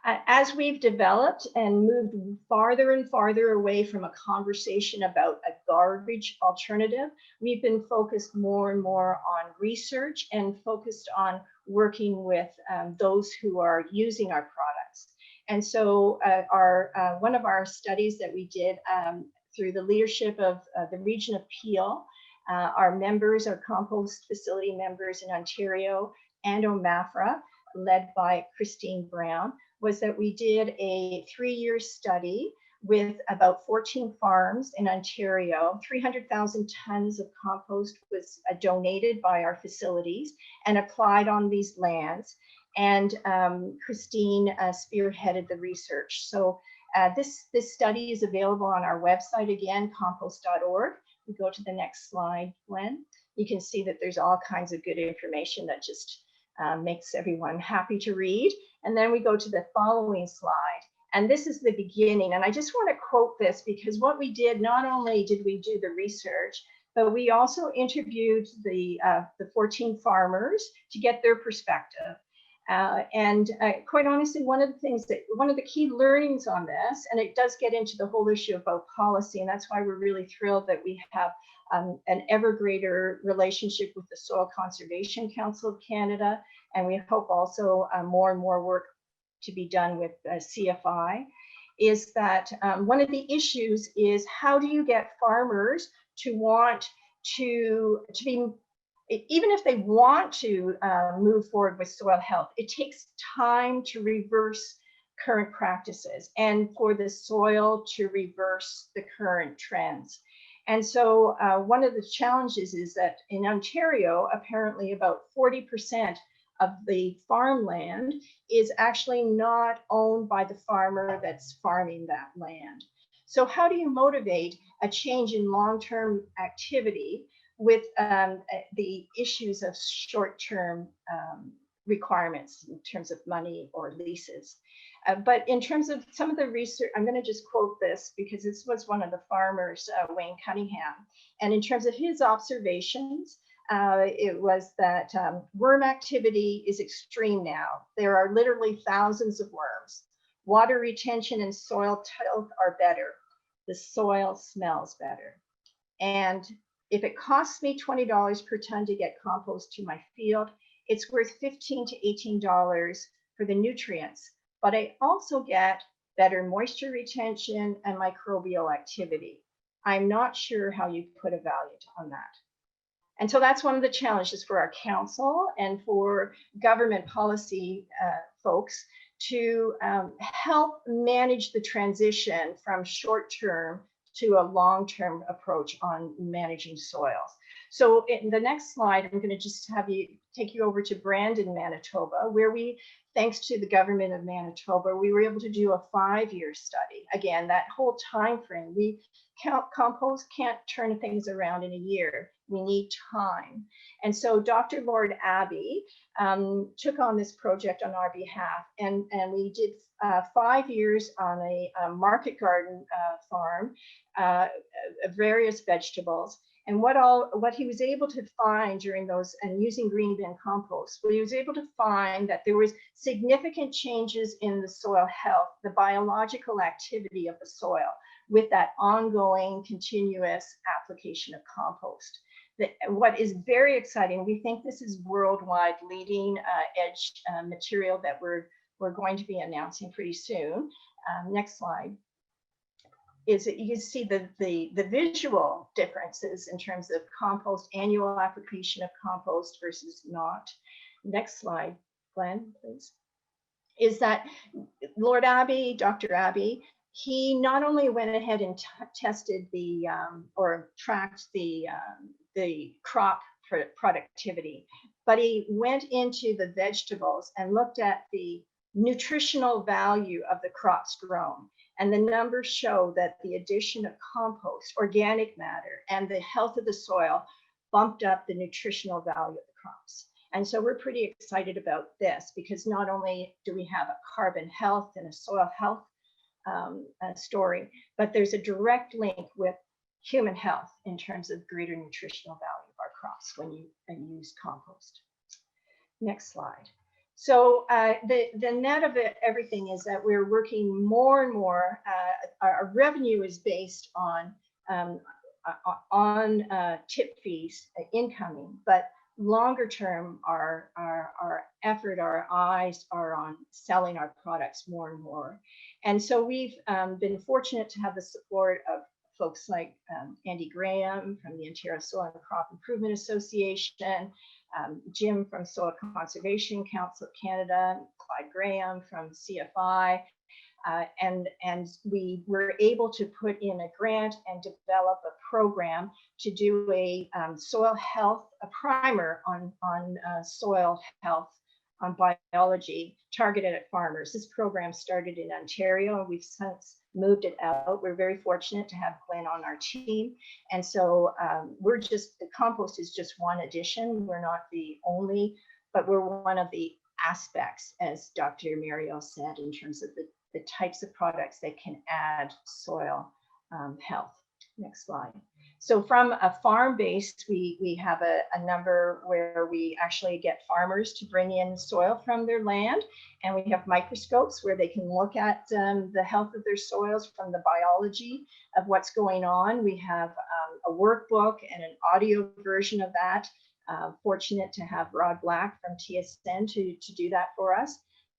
Speaker 4: As we've developed and moved farther and farther away from a conversation about a garbage alternative, we've been focused more and more on research and focused on working with those who are using our products. And so one of our studies that we did through the leadership of the region of Peel, our members, our compost facility members in Ontario and OMAFRA, led by Christine Brown, was that we did a 3-year study with about 14 farms in Ontario. 300,000 tons of compost was donated by our facilities and applied on these lands. And Christine spearheaded the research. So this study is available on our website, again, compost.org. We go to the next slide, Glenn. You can see that there's all kinds of good information that just makes everyone happy to read. And then we go to the following slide. And this is the beginning. And I just want to quote this because what we did, not only did we do the research, but we also interviewed the 14 farmers to get their perspective. Quite honestly, one of the key learnings on this, and it does get into the whole issue about policy, and that's why we're really thrilled that we have an ever greater relationship with the Soil Conservation Council of Canada, and we hope also more and more work to be done with CFI, is that one of the issues is how do you get farmers to want to be, even if they want to move forward with soil health, it takes time to reverse current practices and for the soil to reverse the current trends. And so one of the challenges is that in Ontario, apparently about 40% of the farmland is actually not owned by the farmer that's farming that land. So how do you motivate a change in long-term activity with the issues of short-term requirements in terms of money or leases? But in terms of some of the research, I'm going to just quote this because this was one of the farmers, Wayne Cunningham. And in terms of his observations, it was that worm activity is extreme now. There are literally thousands of worms. Water retention and soil health are better. The soil smells better. And if it costs me $20 per ton to get compost to my field, it's worth $15 to $18 for the nutrients. But I also get better moisture retention and microbial activity. I'm not sure how you put a value on that. And so that's one of the challenges for our council and for government policy folks to help manage the transition from short-term to a long-term approach on managing soils. So in the next slide, I'm going to just take you over to Brandon, Manitoba, where we, thanks to the government of Manitoba, we were able to do a 5-year study. Again, that whole time frame, compost can't turn things around in a year. We need time. And so Dr. Lord Abbey took on this project on our behalf, and we did 5 years on a market garden farm, various vegetables. And what he was able to find during those, and using green bin compost, he was able to find that there was significant changes in the soil health, the biological activity of the soil, with that ongoing continuous application of compost. What is very exciting, we think this is worldwide leading edge material that we're going to be announcing pretty soon. Next slide. Is that you can see the visual differences in terms of compost, annual application of compost versus not. Next slide, Glenn, please. Is that Lord Abbey, Dr. Abbey, he not only went ahead and tested or tracked the crop productivity, but he went into the vegetables and looked at the nutritional value of the crops grown. And the numbers show that the addition of compost, organic matter, and the health of the soil bumped up the nutritional value of the crops. And so we're pretty excited about this because not only do we have a carbon health and a soil health story, but there's a direct link with human health in terms of greater nutritional value of our crops when you use compost. Next slide. So the net of everything is that we're working more and more. Our revenue is based on tip fees incoming, but longer term, our effort, our eyes are on selling our products more and more. And so we've been fortunate to have the support of folks like Andy Graham from the Ontario Soil and Crop Improvement Association, Jim from Soil Conservation Council of Canada, Clyde Graham from CFI, and we were able to put in a grant and develop a program to do a soil health, a primer on soil health, on biology targeted at farmers. This program started in Ontario and we've since moved it out. We're very fortunate to have Glenn on our team. And so the compost is just one addition. We're not the only, but we're one of the aspects, as Dr. Mario said, in terms of the types of products that can add soil health. Next slide. So from a farm base, we have a number where we actually get farmers to bring in soil from their land, and we have microscopes where they can look at the health of their soils from the biology of what's going on. We have a workbook and an audio version of that. Fortunate to have Rod Black from TSN to do that for us.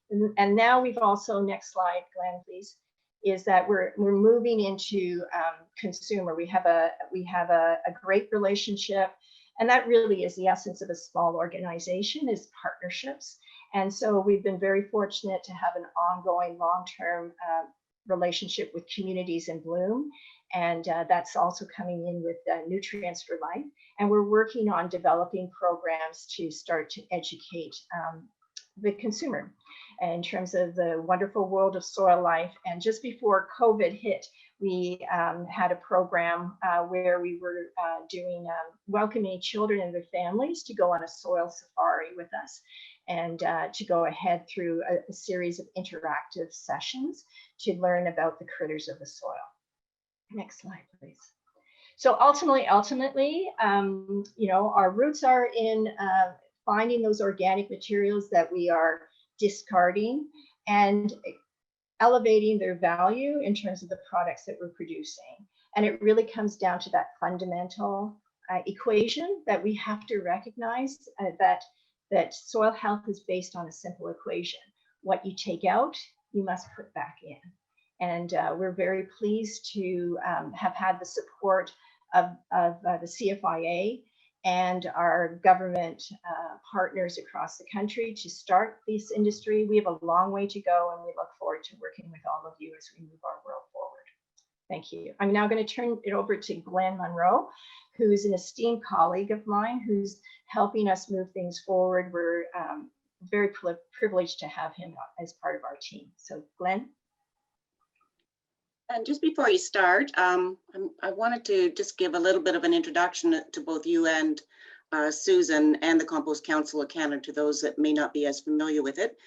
Speaker 4: And now we've also, next slide, Glenn, please, is that we're moving into consumer. We have a great relationship, and that really is the essence of a small organization, is partnerships. And so we've been very fortunate to have an ongoing long-term relationship with Communities in Bloom, and that's also coming in with Nutrients for Life. And we're working on developing programs to start to educate the consumer in terms of the wonderful world of soil life. And just before COVID hit, we had a program where we were doing welcoming children and their families to go on a soil safari with us, and to go ahead through a series of interactive sessions to learn about the critters of the soil. Next slide, please. So ultimately, you know, our roots are in finding those organic materials that we are discarding and elevating their value in terms of the products that we're producing. And it really comes down to that fundamental equation that we have to recognize, that soil health is based on a simple equation. What you take out, you must put back in. And we're very pleased to have had the support of the CFIA and our government partners across the country to start this industry. We have a long way to go, and we look forward to working with all of you as we move our world forward. Thank you. I'm now going to turn it over to Glenn Monroe, who is an esteemed colleague of mine, who's helping us move things forward. We're very privileged to have him as part of our team. So Glenn.
Speaker 1: And just before you start, I wanted to just give a little bit of an introduction to both you and Susan and the Compost Council of Canada, to those that may not be as familiar with it.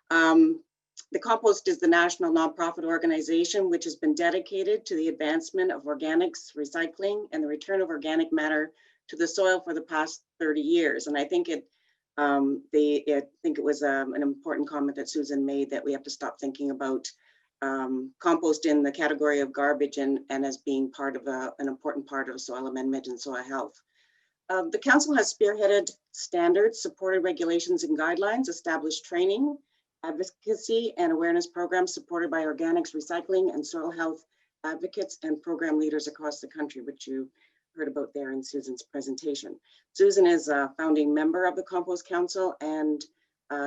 Speaker 1: The Compost is the national nonprofit organization which has been dedicated to the advancement of organics, recycling, and the return of organic matter to the soil for the past 30 years. And I think it was an important comment that Susan made, that we have to stop thinking about compost in the category of garbage and as being part of an important part of soil amendment and soil health. The council has spearheaded standards, supported regulations and guidelines, established training, advocacy and awareness programs supported by organics, recycling, and soil health advocates and program leaders across the country, which you heard about there in Susan's presentation. Susan is a founding member of the Compost Council, and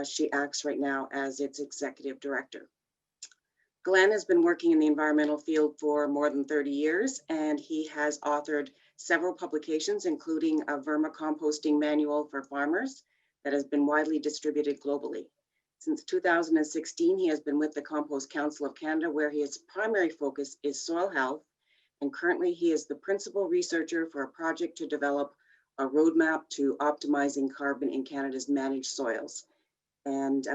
Speaker 1: she acts right now as its executive director. Glenn has been working in the environmental field for more than 30 years, and he has authored several publications, including a vermicomposting manual for farmers that has been widely distributed globally. Since 2016, he has been with the Compost Council of Canada, where his primary focus is soil health, and currently he is the principal researcher for a project to develop a roadmap to optimizing carbon in Canada's managed soils. And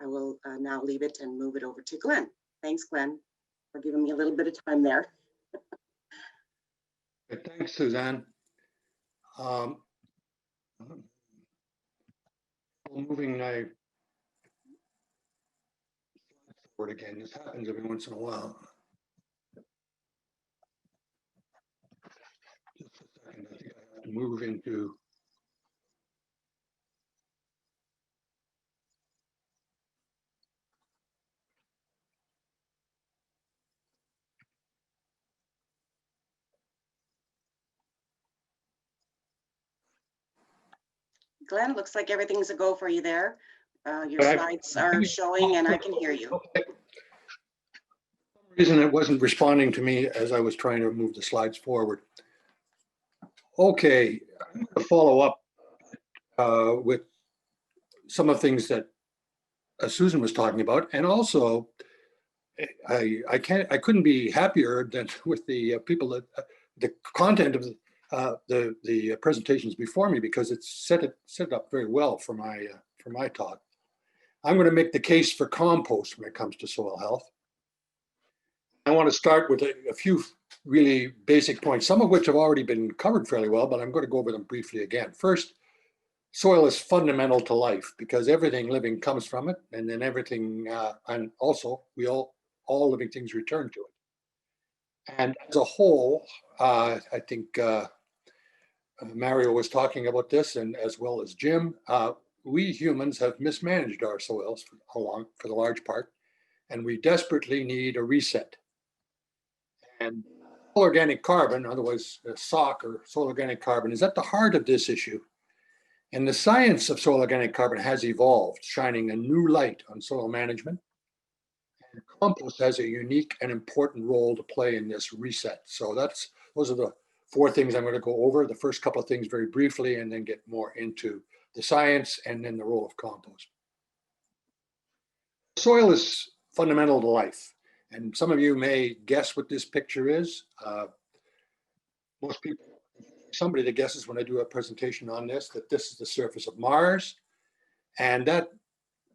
Speaker 1: I will now leave it and move it over to Glenn. Thanks, Glenn, for giving me a little bit of time there.
Speaker 5: Thanks, Suzanne. moving my forward again. This happens every once in a while. Just a second. I think I have to move into.
Speaker 1: Glenn, looks like everything's a go for you there. Your
Speaker 5: But
Speaker 1: slides are showing and I can hear you.
Speaker 5: Okay. For some reason it wasn't responding to me as I was trying to move the slides forward. Okay, I'm going to follow up with some of the things that Susan was talking about, and also I couldn't be happier than with the people that the content of the presentations before me, because it's set it up very well for my talk. I'm going to make the case for compost when it comes to soil health. I want to start with a few really basic points, some of which have already been covered fairly well, but I'm going to go over them briefly again. First, soil is fundamental to life because everything living comes from it, and then everything, and also we all living things return to it. And as a whole, I think Mario was talking about this, and as well as Jim, we humans have mismanaged our soils for the large part, and we desperately need a reset. And soil organic carbon, otherwise SOC or soil organic carbon, is at the heart of this issue. And the science of soil organic carbon has evolved, shining a new light on soil management. And compost has a unique and important role to play in this reset. So those are the 4 things I'm going to go over. The first couple of things very briefly, and then get more into the science and then the role of compost. Soil is fundamental to life. And some of you may guess what this picture is. Most people, somebody that guesses when I do a presentation on this, that this is the surface of Mars. And that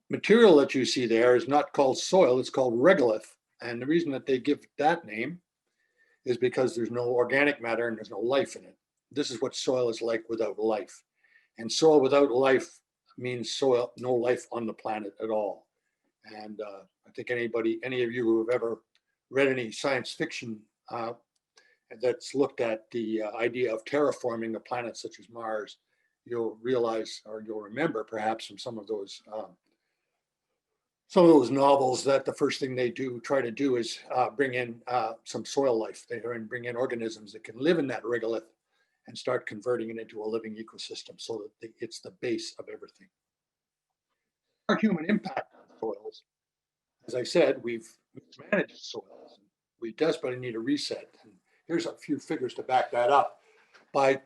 Speaker 5: material that you see there is not called soil, it's called regolith. And the reason that they give that name is because there's no organic matter and there's no life in it. This is what soil is like without life. And soil without life means soil, no life on the planet at all. And I think any of you who have ever read any science fiction that's looked at the idea of terraforming a planet such as Mars, you'll realize, or you'll remember perhaps from some of those novels, that the first thing they try to do is bring in some soil life. They bring in organisms that can live in that regolith and start converting it into a living ecosystem so that it's the base of everything. Our human impact on soils, as I said, we've managed soils. We desperately need a reset. And here's a few figures to back that up. By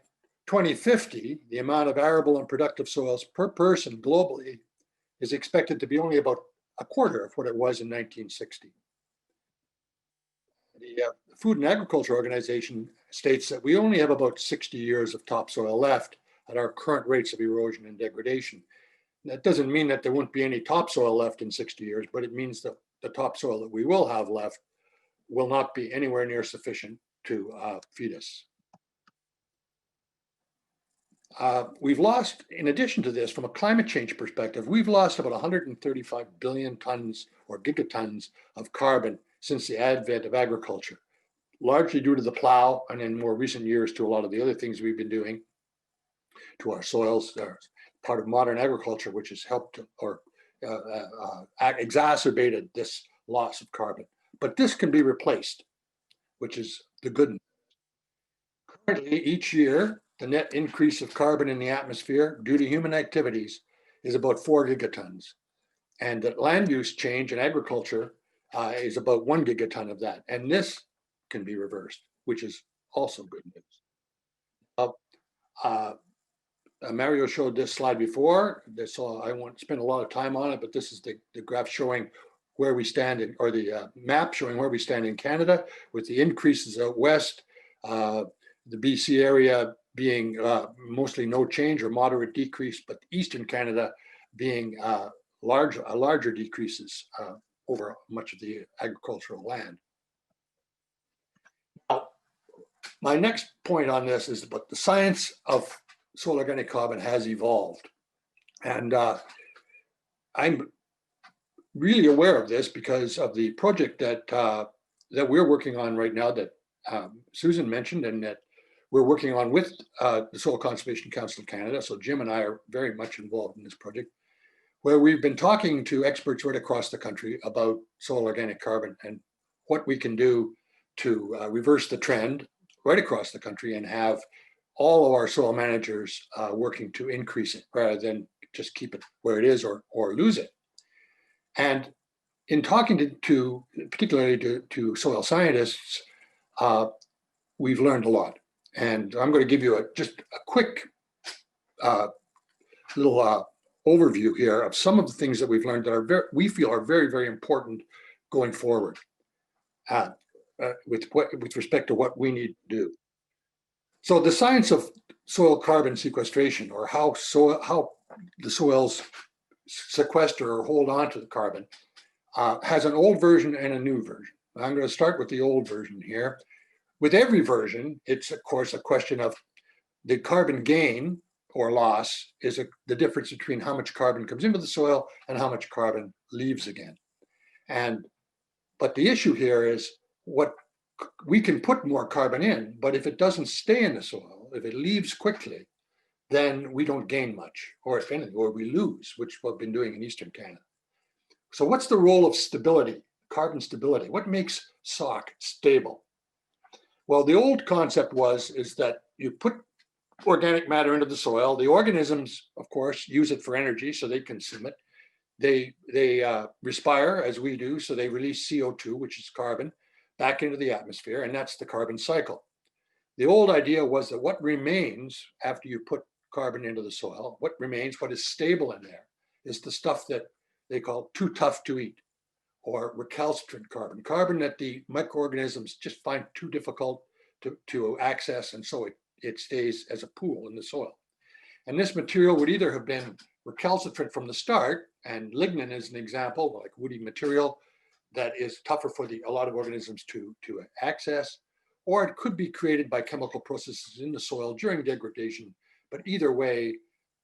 Speaker 5: 2050, the amount of arable and productive soils per person globally is expected to be only about a quarter of what it was in 1960. The Food and Agriculture Organization states that we only have about 60 years of topsoil left at our current rates of erosion and degradation. That doesn't mean that there won't be any topsoil left in 60 years, but it means that the topsoil that we will have left will not be anywhere near sufficient to feed us. We've lost, in addition to this, from a climate change perspective, we've lost about 135 billion tons or gigatons of carbon since the advent of agriculture, largely due to the plow, and in more recent years to a lot of the other things we've been doing to our soils. Part of modern agriculture, which has helped or exacerbated this loss of carbon. But this can be replaced, which is the good news. Currently, each year, the net increase of carbon in the atmosphere due to human activities is about 4 gigatons. And that land use change in agriculture is about 1 gigaton of that. And this can be reversed, which is also good news. Mario showed this slide before, so I won't spend a lot of time on it, but this is the graph showing where we stand in, or the map showing where we stand in Canada, with the increases out west, the BC area being mostly no change or moderate decrease, but Eastern Canada being larger decreases over much of the agricultural land. Now, my next point on this is about the science of soil organic carbon has evolved. And I'm really aware of this because of the project that that we're working on right now that Susan mentioned, and that we're working on with the Soil Conservation Council of Canada. So Jim and I are very much involved in this project, where we've been talking to experts right across the country about soil organic carbon and what we can do to reverse the trend right across the country and have all of our soil managers working to increase it rather than just keep it where it is or lose it. And in talking to particularly to soil scientists, we've learned a lot. And I'm going to give you just a quick little overview here of some of the things that we've learned that are we feel are very, very important going forward with respect to what we need to do. So the science of soil carbon sequestration, or how the soils sequester or hold on to the carbon, has an old version and a new version. I'm going to start with the old version here. With every version, it's of course a question of the carbon gain or loss is the difference between how much carbon comes into the soil and how much carbon leaves again. But the issue here is what we can put more carbon in, but if it doesn't stay in the soil, if it leaves quickly, then we don't gain much, or if anything, or we lose, which we've been doing in Eastern Canada. So what's the role of stability, carbon stability? What makes SOC stable? Well, the old concept is that you put organic matter into the soil. The organisms, of course, use it for energy, so they consume it. They respire, as we do, so they release CO2, which is carbon, back into the atmosphere, and that's the carbon cycle. The old idea was that what remains after you put carbon into the soil, what remains, what is stable in there, is the stuff that they call too tough to eat, or recalcitrant carbon, carbon that the microorganisms just find too difficult to access, and so it stays as a pool in the soil. And this material would either have been recalcitrant from the start, and lignin is an example, like woody material that is tougher for a lot of organisms to access, or it could be created by chemical processes in the soil during degradation. But either way,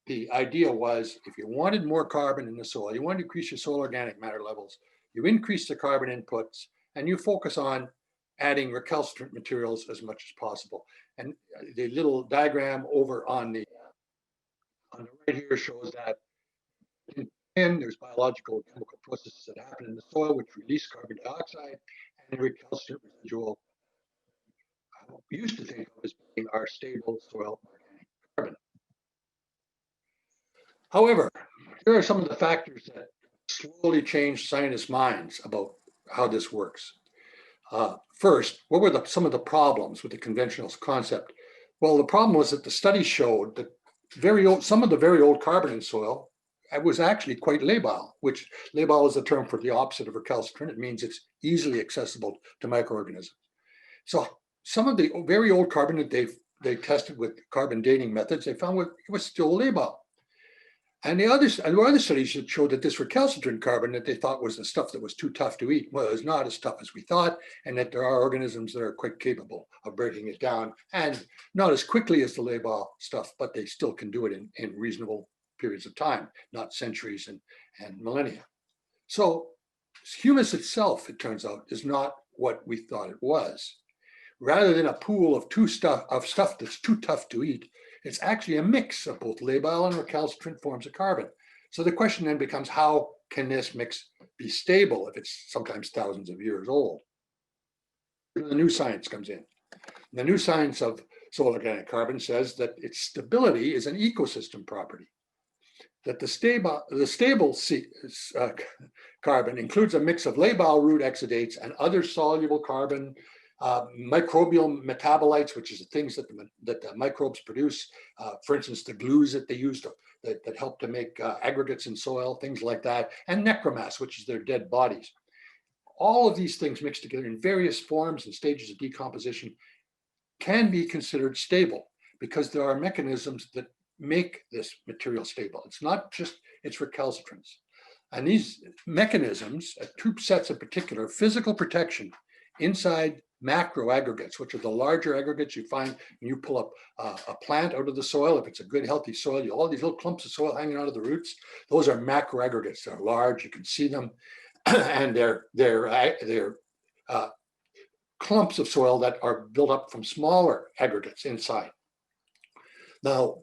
Speaker 5: the idea was if you wanted more carbon in the soil, you wanted to increase your soil organic matter levels, you increase the carbon inputs, and you focus on adding recalcitrant materials as much as possible. And the little diagram over on the right here shows that there's biological chemical processes that happen in the soil which release carbon dioxide and recalcitrant residual. We used to think of as being our stable soil organic carbon. However, here are some of the factors that slowly changed scientists' minds about how this works. First, what were some of the problems with the conventional concept? Well, the problem was that the studies showed that some of the very old carbon in soil was actually quite labile, which labile is a term for the opposite of recalcitrant. It means it's easily accessible to microorganisms. So some of the very old carbon that they tested with carbon dating methods, they found it was still labile. And there were other studies that showed that this recalcitrant carbon that they thought was the stuff that was too tough to eat, well, it's not as tough as we thought, and that there are organisms that are quite capable of breaking it down, and not as quickly as the labile stuff, but they still can do it in reasonable periods of time, not centuries and millennia. So humus itself, it turns out, is not what we thought it was. Rather than a pool of stuff that's too tough to eat, it's actually a mix of both labile and recalcitrant forms of carbon. So the question then becomes, how can this mix be stable if it's sometimes thousands of years old? The new science comes in. The new science of soil organic carbon says that its stability is an ecosystem property. That the stable carbon includes a mix of labile root exudates and other soluble carbon, microbial metabolites, which is the things that the microbes produce, for instance, the glues that they use that help to make aggregates in soil, things like that, and necromass, which is their dead bodies. All of these things mixed together in various forms and stages of decomposition can be considered stable because there are mechanisms that make this material stable. It's not just its recalcitrance. And these mechanisms, two sets in particular, physical protection inside macro aggregates, which are the larger aggregates you find when you pull up a plant out of the soil. If it's a good, healthy soil, all these little clumps of soil hanging out of the roots, those are macro aggregates. They're large, you can see them, and they're clumps of soil that are built up from smaller aggregates inside. Now,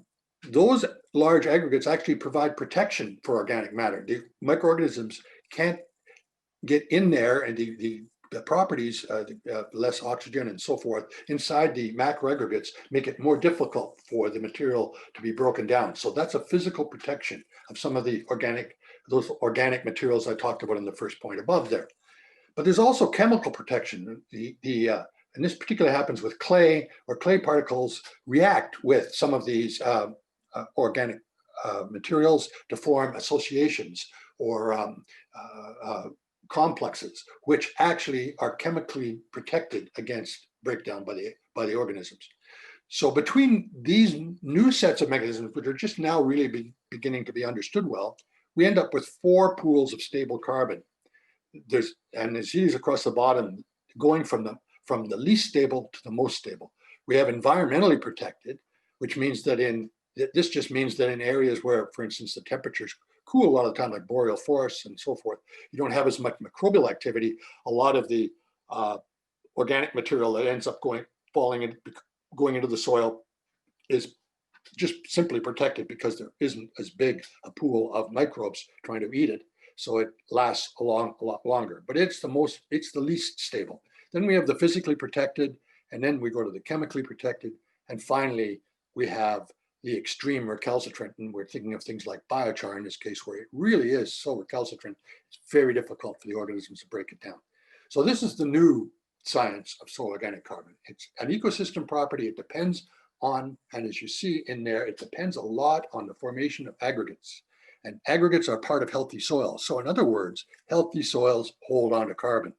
Speaker 5: those large aggregates actually provide protection for organic matter. The microorganisms can't get in there, and the properties, less oxygen and so forth, inside the macro aggregates make it more difficult for the material to be broken down. So that's a physical protection of some of those organic materials I talked about in the first point above there. But there's also chemical protection. And this particularly happens with clay, where clay particles react with some of these organic materials to form associations or complexes, which actually are chemically protected against breakdown by the organisms. So between these new sets of mechanisms, which are just now really beginning to be understood well, we end up with 4 pools of stable carbon. And as you see across the bottom, going from the least stable to the most stable. We have environmentally protected, which means that this just means that in areas where, for instance, the temperatures cool a lot of the time, like boreal forests and so forth, you don't have as much microbial activity. A lot of the organic material that ends up going into the soil is just simply protected because there isn't as big a pool of microbes trying to eat it. So it lasts a lot longer, but it's the least stable. Then we have the physically protected, and then we go to the chemically protected, and finally we have the extreme recalcitrant, and we're thinking of things like biochar in this case, where it really is so recalcitrant, it's very difficult for the organisms to break it down. So this is the new science of soil organic carbon. It's an ecosystem property. It depends on, and as you see in there, it depends a lot on the formation of aggregates. And aggregates are part of healthy soils. So in other words, healthy soils hold on to carbon,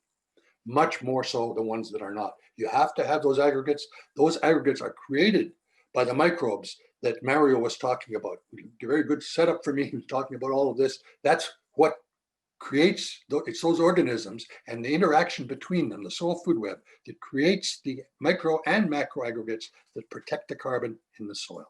Speaker 5: much more so than ones that are not. You have to have those aggregates. Those aggregates are created by the microbes that Mario was talking about. A very good setup for me. He was talking about all of this. That's what creates, it's those organisms and the interaction between them, the soil food web, that creates the micro and macro aggregates that protect the carbon in the soil.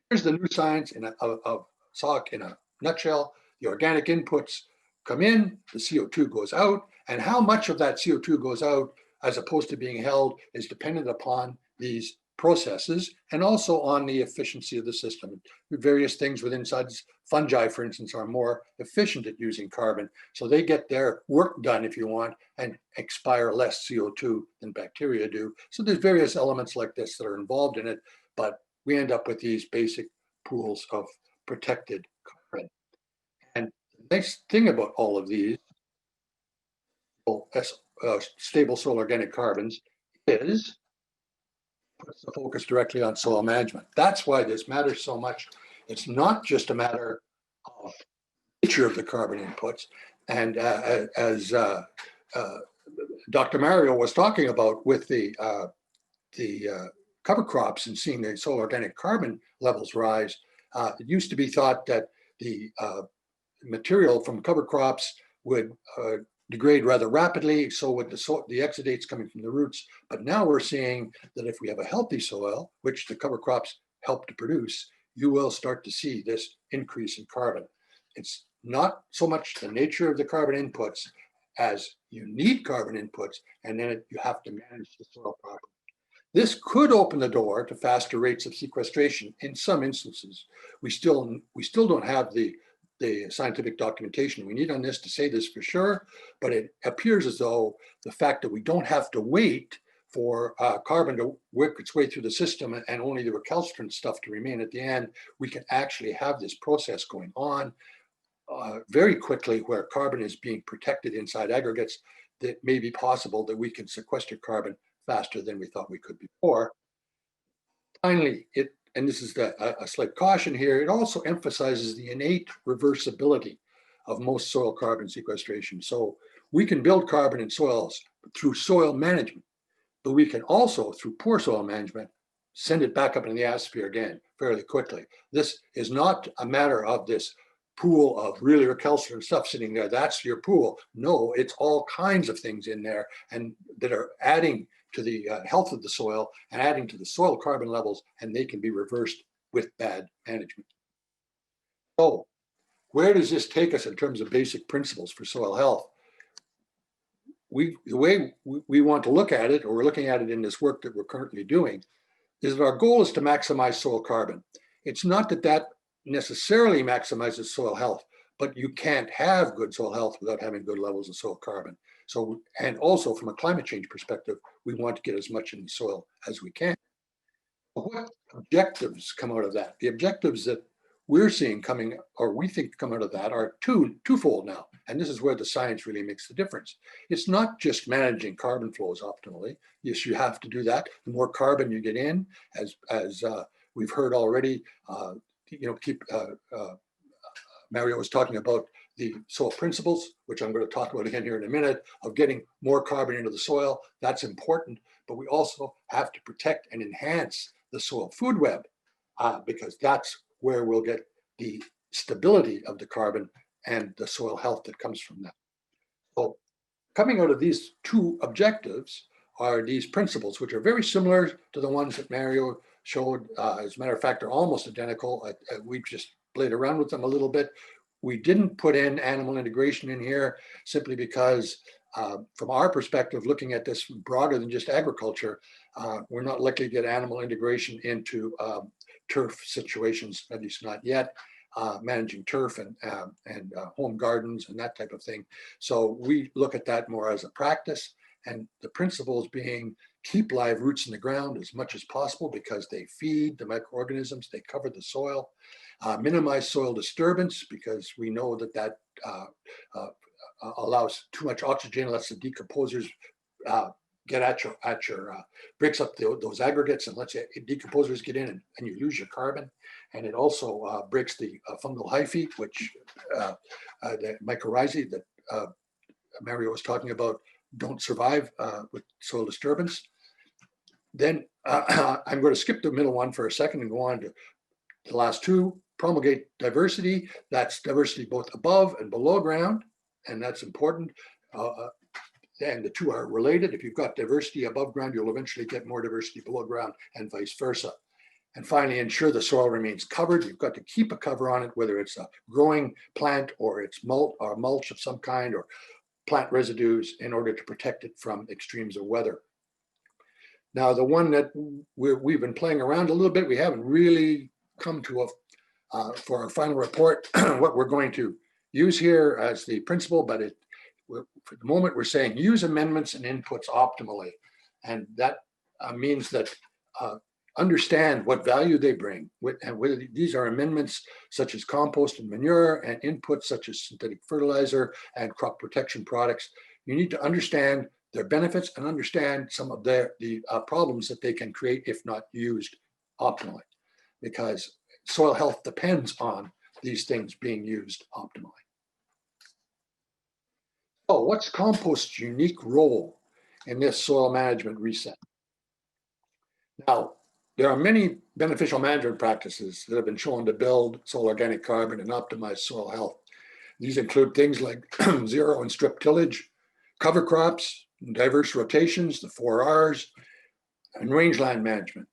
Speaker 5: Here's the new science of SOC in a nutshell. The organic inputs come in, the CO2 goes out, and how much of that CO2 goes out as opposed to being held is dependent upon these processes and also on the efficiency of the system. Various things within fungi, for instance, are more efficient at using carbon, so they get their work done, if you want, and expire less CO2 than bacteria do. So there's various elements like this that are involved in it, but we end up with these basic pools of protected carbon. And the nice thing about all of these stable soil organic carbons is puts the focus directly on soil management. That's why this matters so much. It's not just a matter of nature of the carbon inputs. And as Dr. Mario was talking about with the cover crops and seeing the soil organic carbon levels rise, it used to be thought that the material from cover crops would degrade rather rapidly, so would the exudates coming from the roots. But now we're seeing that if we have a healthy soil, which the cover crops help to produce, you will start to see this increase in carbon. It's not so much the nature of the carbon inputs as you need carbon inputs, and then you have to manage the soil properly. This could open the door to faster rates of sequestration in some instances. We still don't have the scientific documentation we need on this to say this for sure, but it appears as though the fact that we don't have to wait for carbon to work its way through the system and only the recalcitrant stuff to remain at the end, we can actually have this process going on very quickly where carbon is being protected inside aggregates. That may be possible that we can sequester carbon faster than we thought we could before. Finally, and this is a slight caution here, it also emphasizes the innate reversibility of most soil carbon sequestration. So we can build carbon in soils through soil management, but we can also, through poor soil management, send it back up into the atmosphere again fairly quickly. This is not a matter of this pool of really recalcitrant stuff sitting there. That's your pool. No, it's all kinds of things in there and that are adding to the health of the soil and adding to the soil carbon levels, and they can be reversed with bad management. So where does this take us in terms of basic principles for soil health? The way we want to look at it, or we're looking at it in this work that we're currently doing, is that our goal is to maximize soil carbon. It's not that that necessarily maximizes soil health, but you can't have good soil health without having good levels of soil carbon. So, and also from a climate change perspective, we want to get as much in the soil as we can. What objectives come out of that? The objectives that we're seeing coming, or we think come out of that, are twofold now. And this is where the science really makes the difference. It's not just managing carbon flows optimally. Yes, you have to do that. The more carbon you get in, as we've heard already, Mario was talking about the soil principles, which I'm going to talk about again here in a minute, of getting more carbon into the soil. That's important, but we also have to protect and enhance the soil food web, because that's where we'll get the stability of the carbon and the soil health that comes from that. So coming out of these two objectives are these principles, which are very similar to the ones that Mario showed. As a matter of fact, they're almost identical. We just played around with them a little bit. We didn't put in animal integration in here simply because from our perspective, looking at this broader than just agriculture, we're not likely to get animal integration into turf situations, at least not yet, managing turf and home gardens and that type of thing. So we look at that more as a practice, and the principles being keep live roots in the ground as much as possible because they feed the microorganisms, they cover the soil, minimize soil disturbance because we know that that allows too much oxygen, lets the decomposers get at your breaks up those aggregates and lets the decomposers get in and you lose your carbon. And it also breaks the fungal hyphae, which the mycorrhizae that Mario was talking about don't survive with soil disturbance. Then I'm going to skip the middle one for a second and go on to the last two. Promulgate diversity. That's diversity both above and below ground, and that's important. And the two are related. If you've got diversity above ground, you'll eventually get more diversity below ground and vice versa. And finally, ensure the soil remains covered. You've got to keep a cover on it, whether it's a growing plant or it's mulch of some kind or plant residues, in order to protect it from extremes of weather. Now, the one that we've been playing around a little bit, we haven't really come to for our final report, what we're going to use here as the principle, but for the moment, we're saying use amendments and inputs optimally. And that means that understand what value they bring. And whether these are amendments such as compost and manure and inputs such as synthetic fertilizer and crop protection products. You need to understand their benefits and understand some of the problems that they can create if not used optimally, because soil health depends on these things being used optimally. So what's compost's unique role in this soil management reset? Now, there are many beneficial management practices that have been shown to build soil organic carbon and optimize soil health. These include things like zero and strip tillage, cover crops, diverse rotations, the 4 Rs, and rangeland management.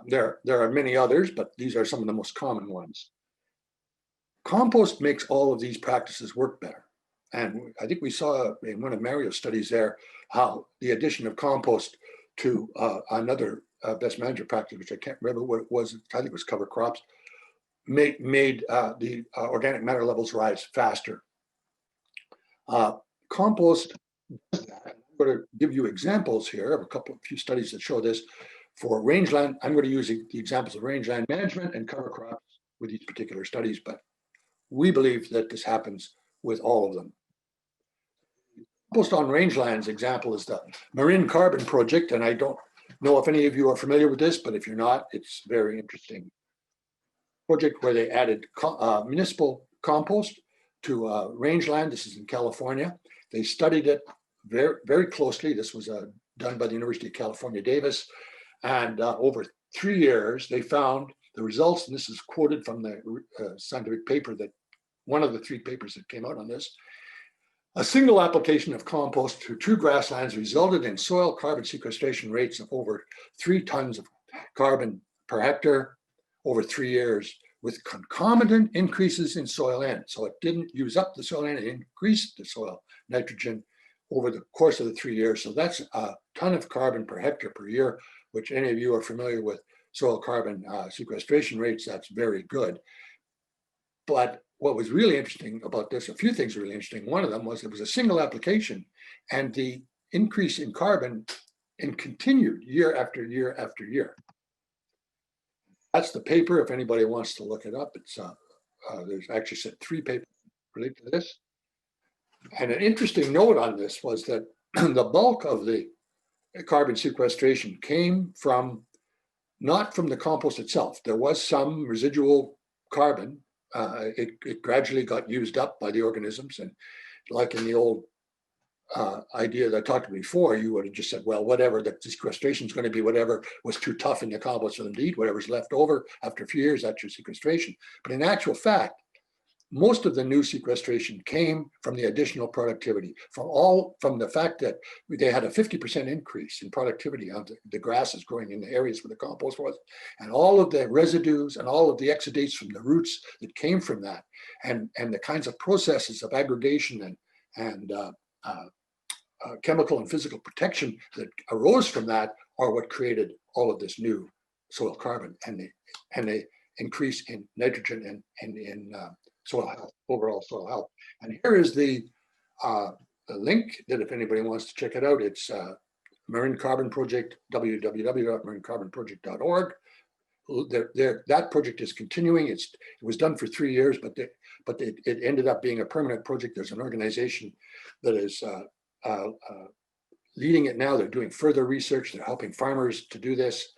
Speaker 5: There are many others, but these are some of the most common ones. Compost makes all of these practices work better. And I think we saw in one of Mario's studies there how the addition of compost to another best management practice, which I can't remember what it was, I think it was cover crops, made the organic matter levels rise faster. Compost does that. I'm going to give you examples here of a few studies that show this. For rangeland, I'm going to use the examples of rangeland management and cover crops with these particular studies, but we believe that this happens with all of them. Compost on rangelands example is the Marine Carbon Project, and I don't know if any of you are familiar with this, but if you're not, it's very interesting. Project where they added municipal compost to rangeland. This is in California. They studied it very, very closely. This was done by the University of California, Davis. And over 3 years, they found the results, and this is quoted from the scientific paper that one of the 3 papers that came out on this. A single application of compost to 2 grasslands resulted in soil carbon sequestration rates of over 3 tons of carbon per hectare over 3 years, with concomitant increases in soil N. So it didn't use up the soil N, it increased the soil nitrogen over the course of the 3 years. So that's a ton of carbon per hectare per year, which any of you are familiar with soil carbon sequestration rates, that's very good. But what was really interesting about this, a few things were really interesting. One of them was it was a single application, and the increase in carbon continued year after year after year. That's the paper. If anybody wants to look it up, it's there's actually said 3 papers related to this. And an interesting note on this was that the bulk of the carbon sequestration came from, not from the compost itself. There was some residual carbon. It gradually got used up by the organisms. And like in the old idea that I talked about before, you would have just said, well, whatever, the sequestration is going to be whatever was too tough in the compost for them to eat, whatever's left over after a few years, that's your sequestration. But in actual fact, most of the new sequestration came from the additional productivity, from the fact that they had a 50% increase in productivity of the grasses growing in the areas where the compost was, and all of the residues and all of the exudates from the roots that came from that, and the kinds of processes of aggregation and chemical and physical protection that arose from that are what created all of this new soil carbon and the increase in nitrogen and in soil health, overall soil health. And here is the link that if anybody wants to check it out, it's Marine Carbon Project, www.marinecarbonproject.org. That project is continuing. It was done for 3 years, but it ended up being a permanent project. There's an organization that is leading it now. They're doing further research. They're helping farmers to do this.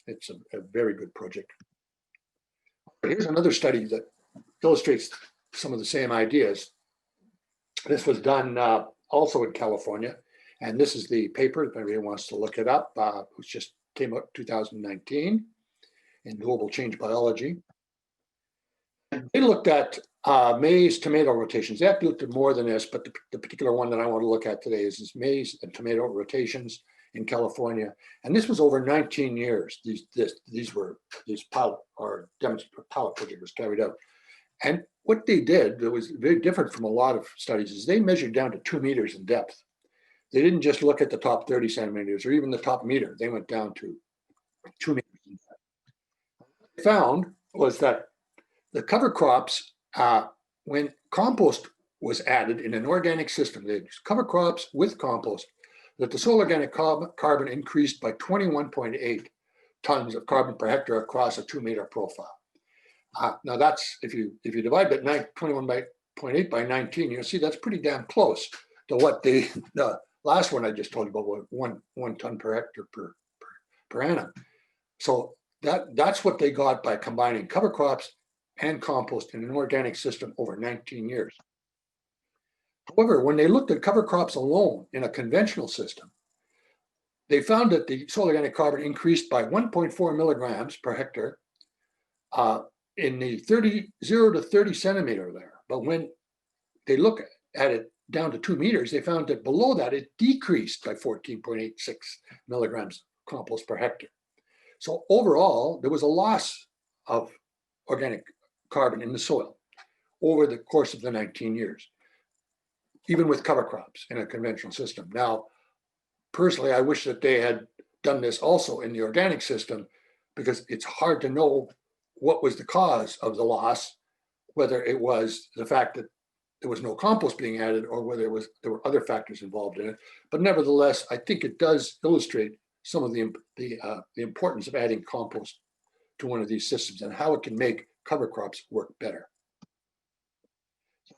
Speaker 5: It's a very good project. But here's another study that illustrates some of the same ideas. This was done also in California, and this is the paper, if anybody wants to look it up, which just came out 2019 in Global Change Biology. And they looked at maize tomato rotations. They actually looked at more than this, but the particular one that I want to look at today is maize and tomato rotations in California. And this was over 19 years. These pilot project was carried out. And what they did that was very different from a lot of studies is they measured down to 2 meters in depth. They didn't just look at the top 30 centimeters or even the top meter. They went down to 2 meters in depth. What they found was that the cover crops, when compost was added in an organic system, they cover crops with compost, that the soil organic carbon increased by 21.8 tons of carbon per hectare across a 2 meter profile. Now that's, if you divide that 21.8 by 19, you'll see that's pretty damn close to what the last one I just told you about, was one ton per hectare per annum. So that's what they got by combining cover crops and compost in an organic system over 19 years. However, when they looked at cover crops alone in a conventional system, they found that the soil organic carbon increased by 1.4 milligrams per hectare in the 0 to 30 centimeter there. But when they look at it down to 2 meters, they found that below that it decreased by 14.86 milligrams compost per hectare. So overall, there was a loss of organic carbon in the soil over the course of the 19 years, even with cover crops in a conventional system. Now, personally, I wish that they had done this also in the organic system, because it's hard to know what was the cause of the loss, whether it was the fact that there was no compost being added or whether there were other factors involved in it. But nevertheless, I think it does illustrate some of the importance of adding compost to one of these systems and how it can make cover crops work better.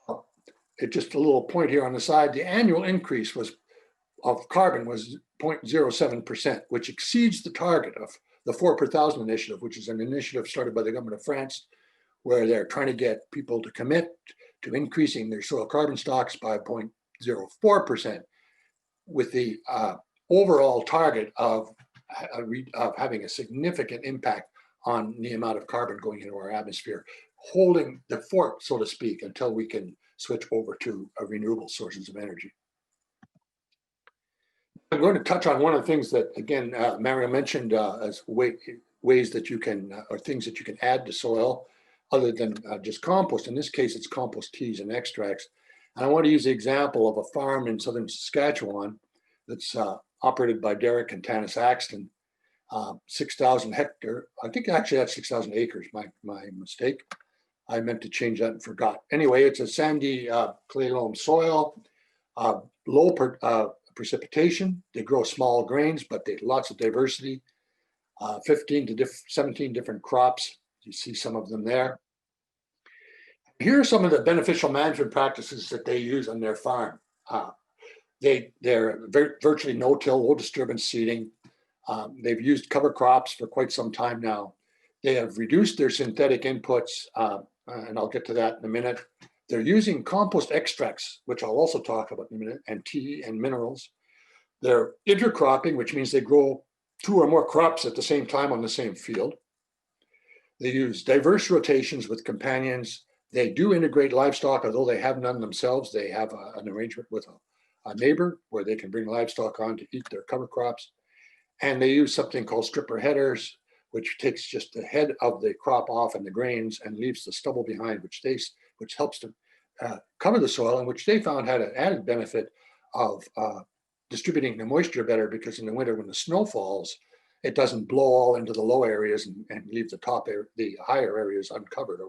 Speaker 5: So, just a little point here on the side, the annual increase of carbon was 0.07%, which exceeds the target of the 4 per thousand initiative, which is an initiative started by the government of France, where they're trying to get people to commit to increasing their soil carbon stocks by 0.04%, with the overall target of having a significant impact on the amount of carbon going into our atmosphere, holding the fort, so to speak, until we can switch over to renewable sources of energy. I'm going to touch on one of the things that, again, Mario mentioned as ways that you can, or things that you can add to soil other than just compost. In this case, it's compost teas and extracts. And I want to use the example of a farm in southern Saskatchewan that's operated by Derek and Tanis Axton, 6,000 hectare. I think actually that's 6,000 acres, my mistake. I meant to change that and forgot. Anyway, it's a sandy clay loam soil, low precipitation. They grow small grains, but they lots of diversity. 15 to 17 different crops. You see some of them there. Here are some of the beneficial management practices that they use on their farm. They're virtually no-till, low disturbance seeding. They've used cover crops for quite some time now. They have reduced their synthetic inputs, and I'll get to that in a minute. They're using compost extracts, which I'll also talk about in a minute, and tea and minerals. They're intercropping, which means they grow 2 or more crops at the same time on the same field. They use diverse rotations with companions. They do integrate livestock, although they have none themselves. They have an arrangement with a neighbor where they can bring livestock on to eat their cover crops. And they use something called stripper headers, which takes just the head of the crop off and the grains and leaves the stubble behind, which helps to cover the soil, and which they found had an added benefit of distributing the moisture better, because in the winter when the snow falls, it doesn't blow all into the low areas and leave the higher areas uncovered.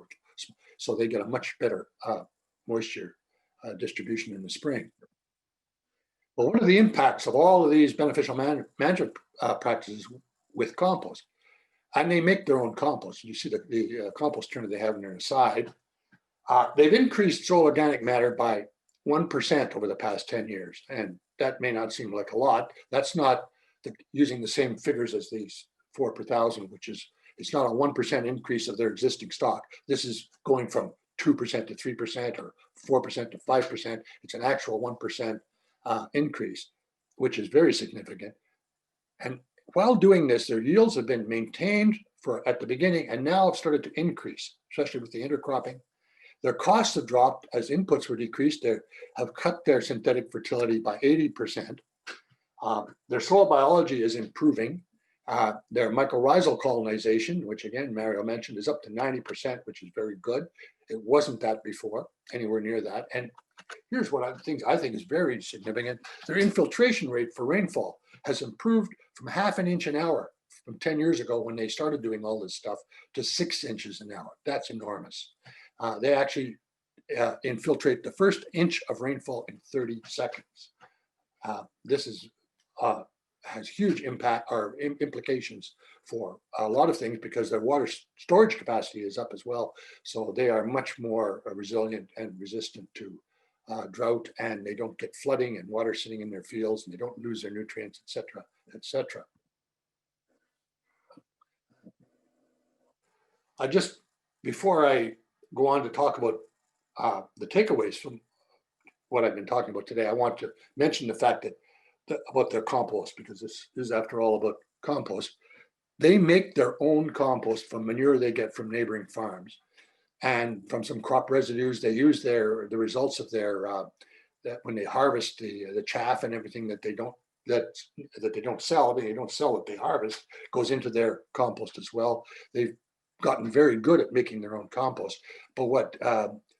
Speaker 5: So they get a much better moisture distribution in the spring. Well, what are the impacts of all of these beneficial management practices with compost? And they make their own compost. You see the compost turner they have in their side. They've increased soil organic matter by 1% over the past 10 years. And that may not seem like a lot. That's not using the same figures as these 4 per thousand, which is, it's not a 1% increase of their existing stock. This is going from 2% to 3% or 4% to 5%. It's an actual 1% increase, which is very significant. And while doing this, their yields have been maintained at the beginning and now have started to increase, especially with the intercropping. Their costs have dropped as inputs were decreased. They have cut their synthetic fertility by 80%. Their soil biology is improving. Their mycorrhizal colonization, which again, Mario mentioned, is up to 90%, which is very good. It wasn't that before, anywhere near that. And here's what I think is very significant. Their infiltration rate for rainfall has improved from 1/2 inch an hour from 10 years ago when they started doing all this stuff to 6 inches an hour. That's enormous. They actually infiltrate the first inch of rainfall in 30 seconds. This is has huge impact or implications for a lot of things because their water storage capacity is up as well. So they are much more resilient and resistant to drought, and they don't get flooding and water sitting in their fields, and they don't lose their nutrients, et cetera, et cetera. Before I go on to talk about the takeaways from what I've been talking about today, I want to mention the fact that about their compost, because this is after all about compost. They make their own compost from manure they get from neighboring farms and from some crop residues. They use the results of their that when they harvest the chaff and everything that they don't sell. I mean, they don't sell what they harvest, goes into their compost as well. They've gotten very good at making their own compost. But what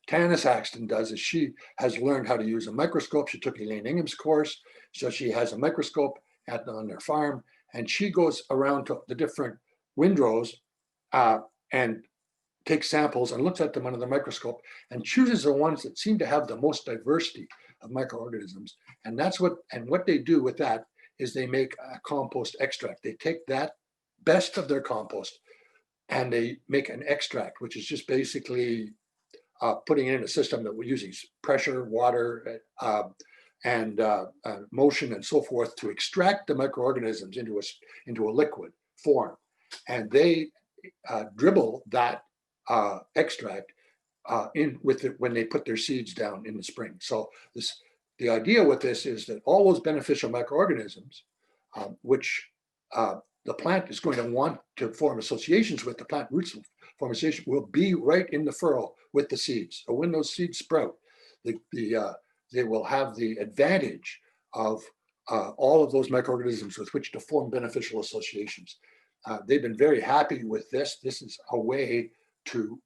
Speaker 5: Tanis Axton does is she has learned how to use a microscope. She took Elaine Ingham's course, so she has a microscope on their farm, and she goes around to the different windrows and takes samples and looks at them under the microscope and chooses the ones that seem to have the most diversity of microorganisms. And what they do with that is they make a compost extract. They take that best of their compost and they make an extract, which is just basically putting in a system that we're using pressure, water, and motion and so forth to extract the microorganisms into a liquid form. And they dribble that extract in with it when they put their seeds down in the spring. So the idea with this is that all those beneficial microorganisms, which the plant is going to want to form associations with, the plant roots formation will be right in the furrow with the seeds. So when those seeds sprout, they will have the advantage of all of those microorganisms with which to form beneficial associations. They've been very happy with this. This is a way to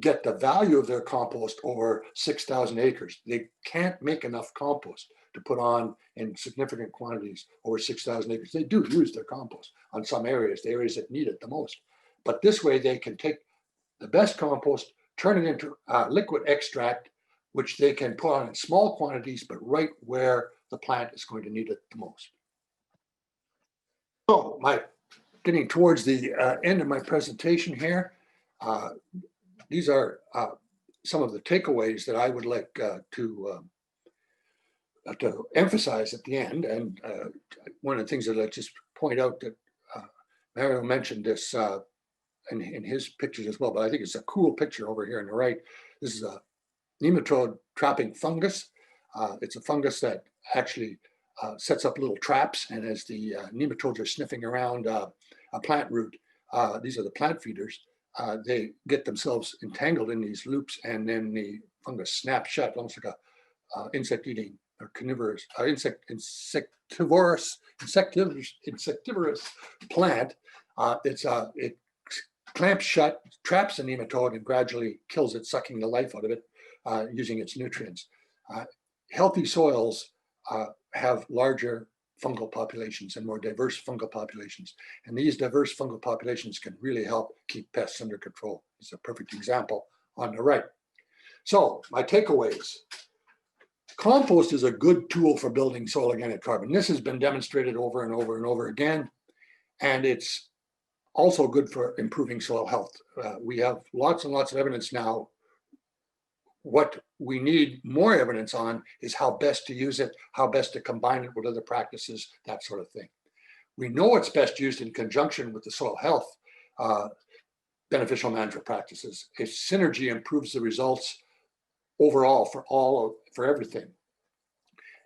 Speaker 5: get the value of their compost over 6,000 acres. They can't make enough compost to put on in significant quantities over 6,000 acres. They do use their compost on some areas, the areas that need it the most. But this way they can take the best compost, turn it into liquid extract, which they can put on in small quantities, but right where the plant is going to need it the most. So getting towards the end of my presentation here, these are some of the takeaways that I would like to emphasize at the end. And one of the things that I just point out that Mario mentioned this in his pictures as well, but I think it's a cool picture over here on the right. This is a nematode trapping fungus. It's a fungus that actually sets up little traps, and as the nematodes are sniffing around a plant root, these are the plant feeders, they get themselves entangled in these loops, and then the fungus snaps shut, almost like a insect-eating or carnivorous, insectivorous plant. It clamps shut, traps the nematode, and gradually kills it, sucking the life out of it using its nutrients. Healthy soils have larger fungal populations and more diverse fungal populations. And these diverse fungal populations can really help keep pests under control. It's a perfect example on the right. So my takeaways. Compost is a good tool for building soil organic carbon. This has been demonstrated over and over and over again. And it's also good for improving soil health. We have lots and lots of evidence now. What we need more evidence on is how best to use it, how best to combine it with other practices, that sort of thing. We know it's best used in conjunction with the soil health beneficial management practices. If synergy improves the results overall for everything.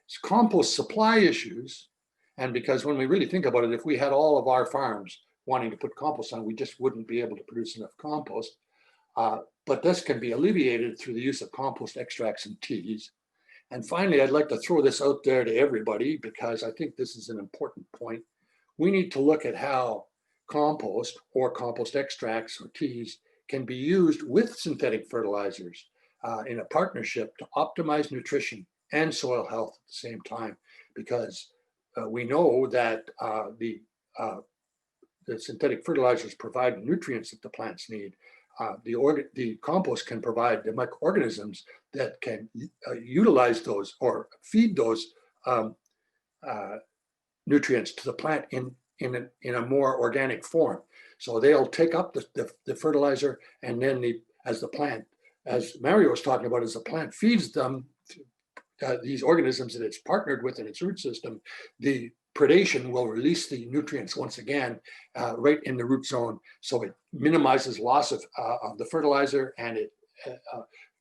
Speaker 5: It's compost supply issues, and because when we really think about it, if we had all of our farms wanting to put compost on, we just wouldn't be able to produce enough compost. But this can be alleviated through the use of compost extracts and teas. And finally, I'd like to throw this out there to everybody because I think this is an important point. We need to look at how compost or compost extracts or teas can be used with synthetic fertilizers in a partnership to optimize nutrition and soil health at the same time, because we know that the synthetic fertilizers provide nutrients that the plants need. The compost can provide the microorganisms that can utilize those or feed those nutrients to the plant in a more organic form. So they'll take up the fertilizer, and then as the plant, as Mario was talking about, as the plant feeds them, these organisms that it's partnered with in its root system, the predation will release the nutrients once again right in the root zone. So it minimizes loss of the fertilizer, and it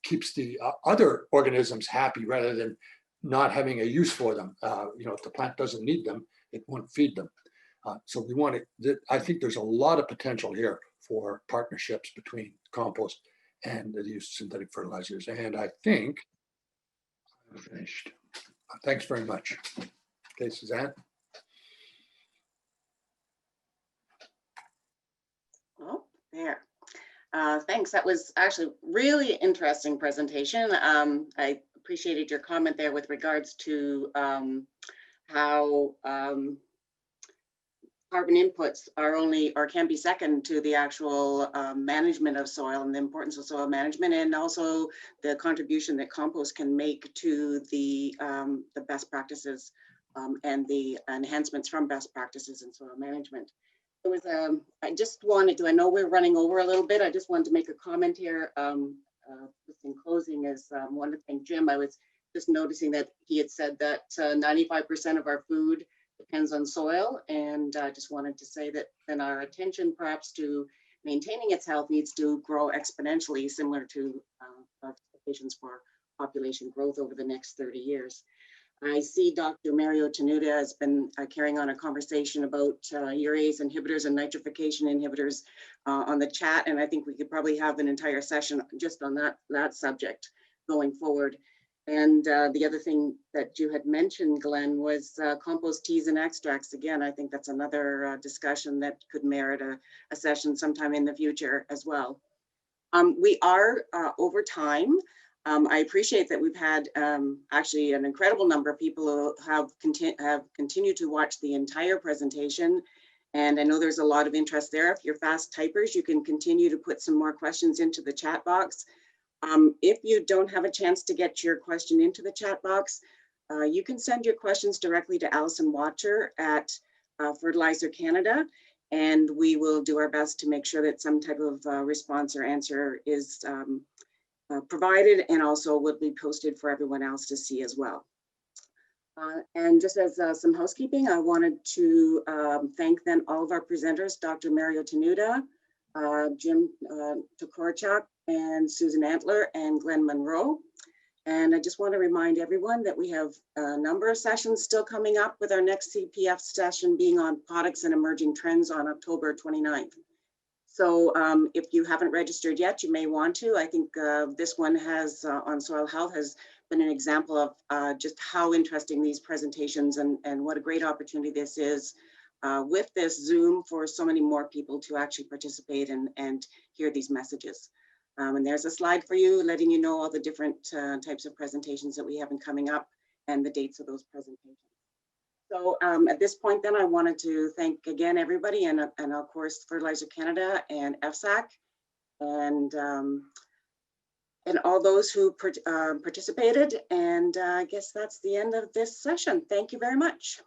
Speaker 5: keeps the other organisms happy rather than not having a use for them. If the plant doesn't need them, it won't feed them. So we want to, I think there's a lot of potential here for partnerships between compost and the use of synthetic fertilizers. And I think I'm finished. Thanks very much. Okay, Suzanne.
Speaker 1: Oh, there. Thanks. That was actually really interesting presentation. I appreciated your comment there with regards to how carbon inputs are only or can be second to the actual management of soil and the importance of soil management, and also the contribution that compost can make to the best practices and the enhancements from best practices in soil management. It was, I just wanted to, I know we're running over a little bit. I just wanted to make a comment here just in closing is one of the things, Jim, I was just noticing that he had said that 95% of our food depends on soil. And I just wanted to say that then our attention perhaps to maintaining its health needs to grow exponentially, similar to our expectations for population growth over the next 30 years. I see Dr. Mario Tenuta has been carrying on a conversation about urease inhibitors and nitrification inhibitors on the chat, and I think we could probably have an entire session just on that subject going forward. And the other thing that you had mentioned, Glenn, was compost teas and extracts. Again, I think that's another discussion that could merit a session sometime in the future as well. We are over time. I appreciate that we've had actually an incredible number of people who have continued to watch the entire presentation. And I know there's a lot of interest there. If you're fast typers, you can continue to put some more questions into the chat box. If you don't have a chance to get your question into the chat box, you can send your questions directly to Alison Watcher at Fertilizer Canada, and we will do our best to make sure that some type of response or answer is provided, and also will be posted for everyone else to see as well. And just as some housekeeping, I wanted to thank then all of our presenters, Dr. Mario Tenuta, Jim Tokorchuk, and Susan Antler, and Glenn Monroe. And I just want to remind everyone that we have a number of sessions still coming up, with our next CPF session being on products and emerging trends on October 29th. So if you haven't registered yet, you may want to. I think this one has on soil health has been an example of just how interesting these presentations and what a great opportunity this is with this Zoom for so many more people to actually participate and hear these messages. And there's a slide for you letting you know all the different types of presentations that we have coming up and the dates of those presentations. So at this point then, I wanted to thank again everybody, and of course Fertilizer Canada and FSAC, and all those who participated. And I guess that's the end of this session. Thank you very much.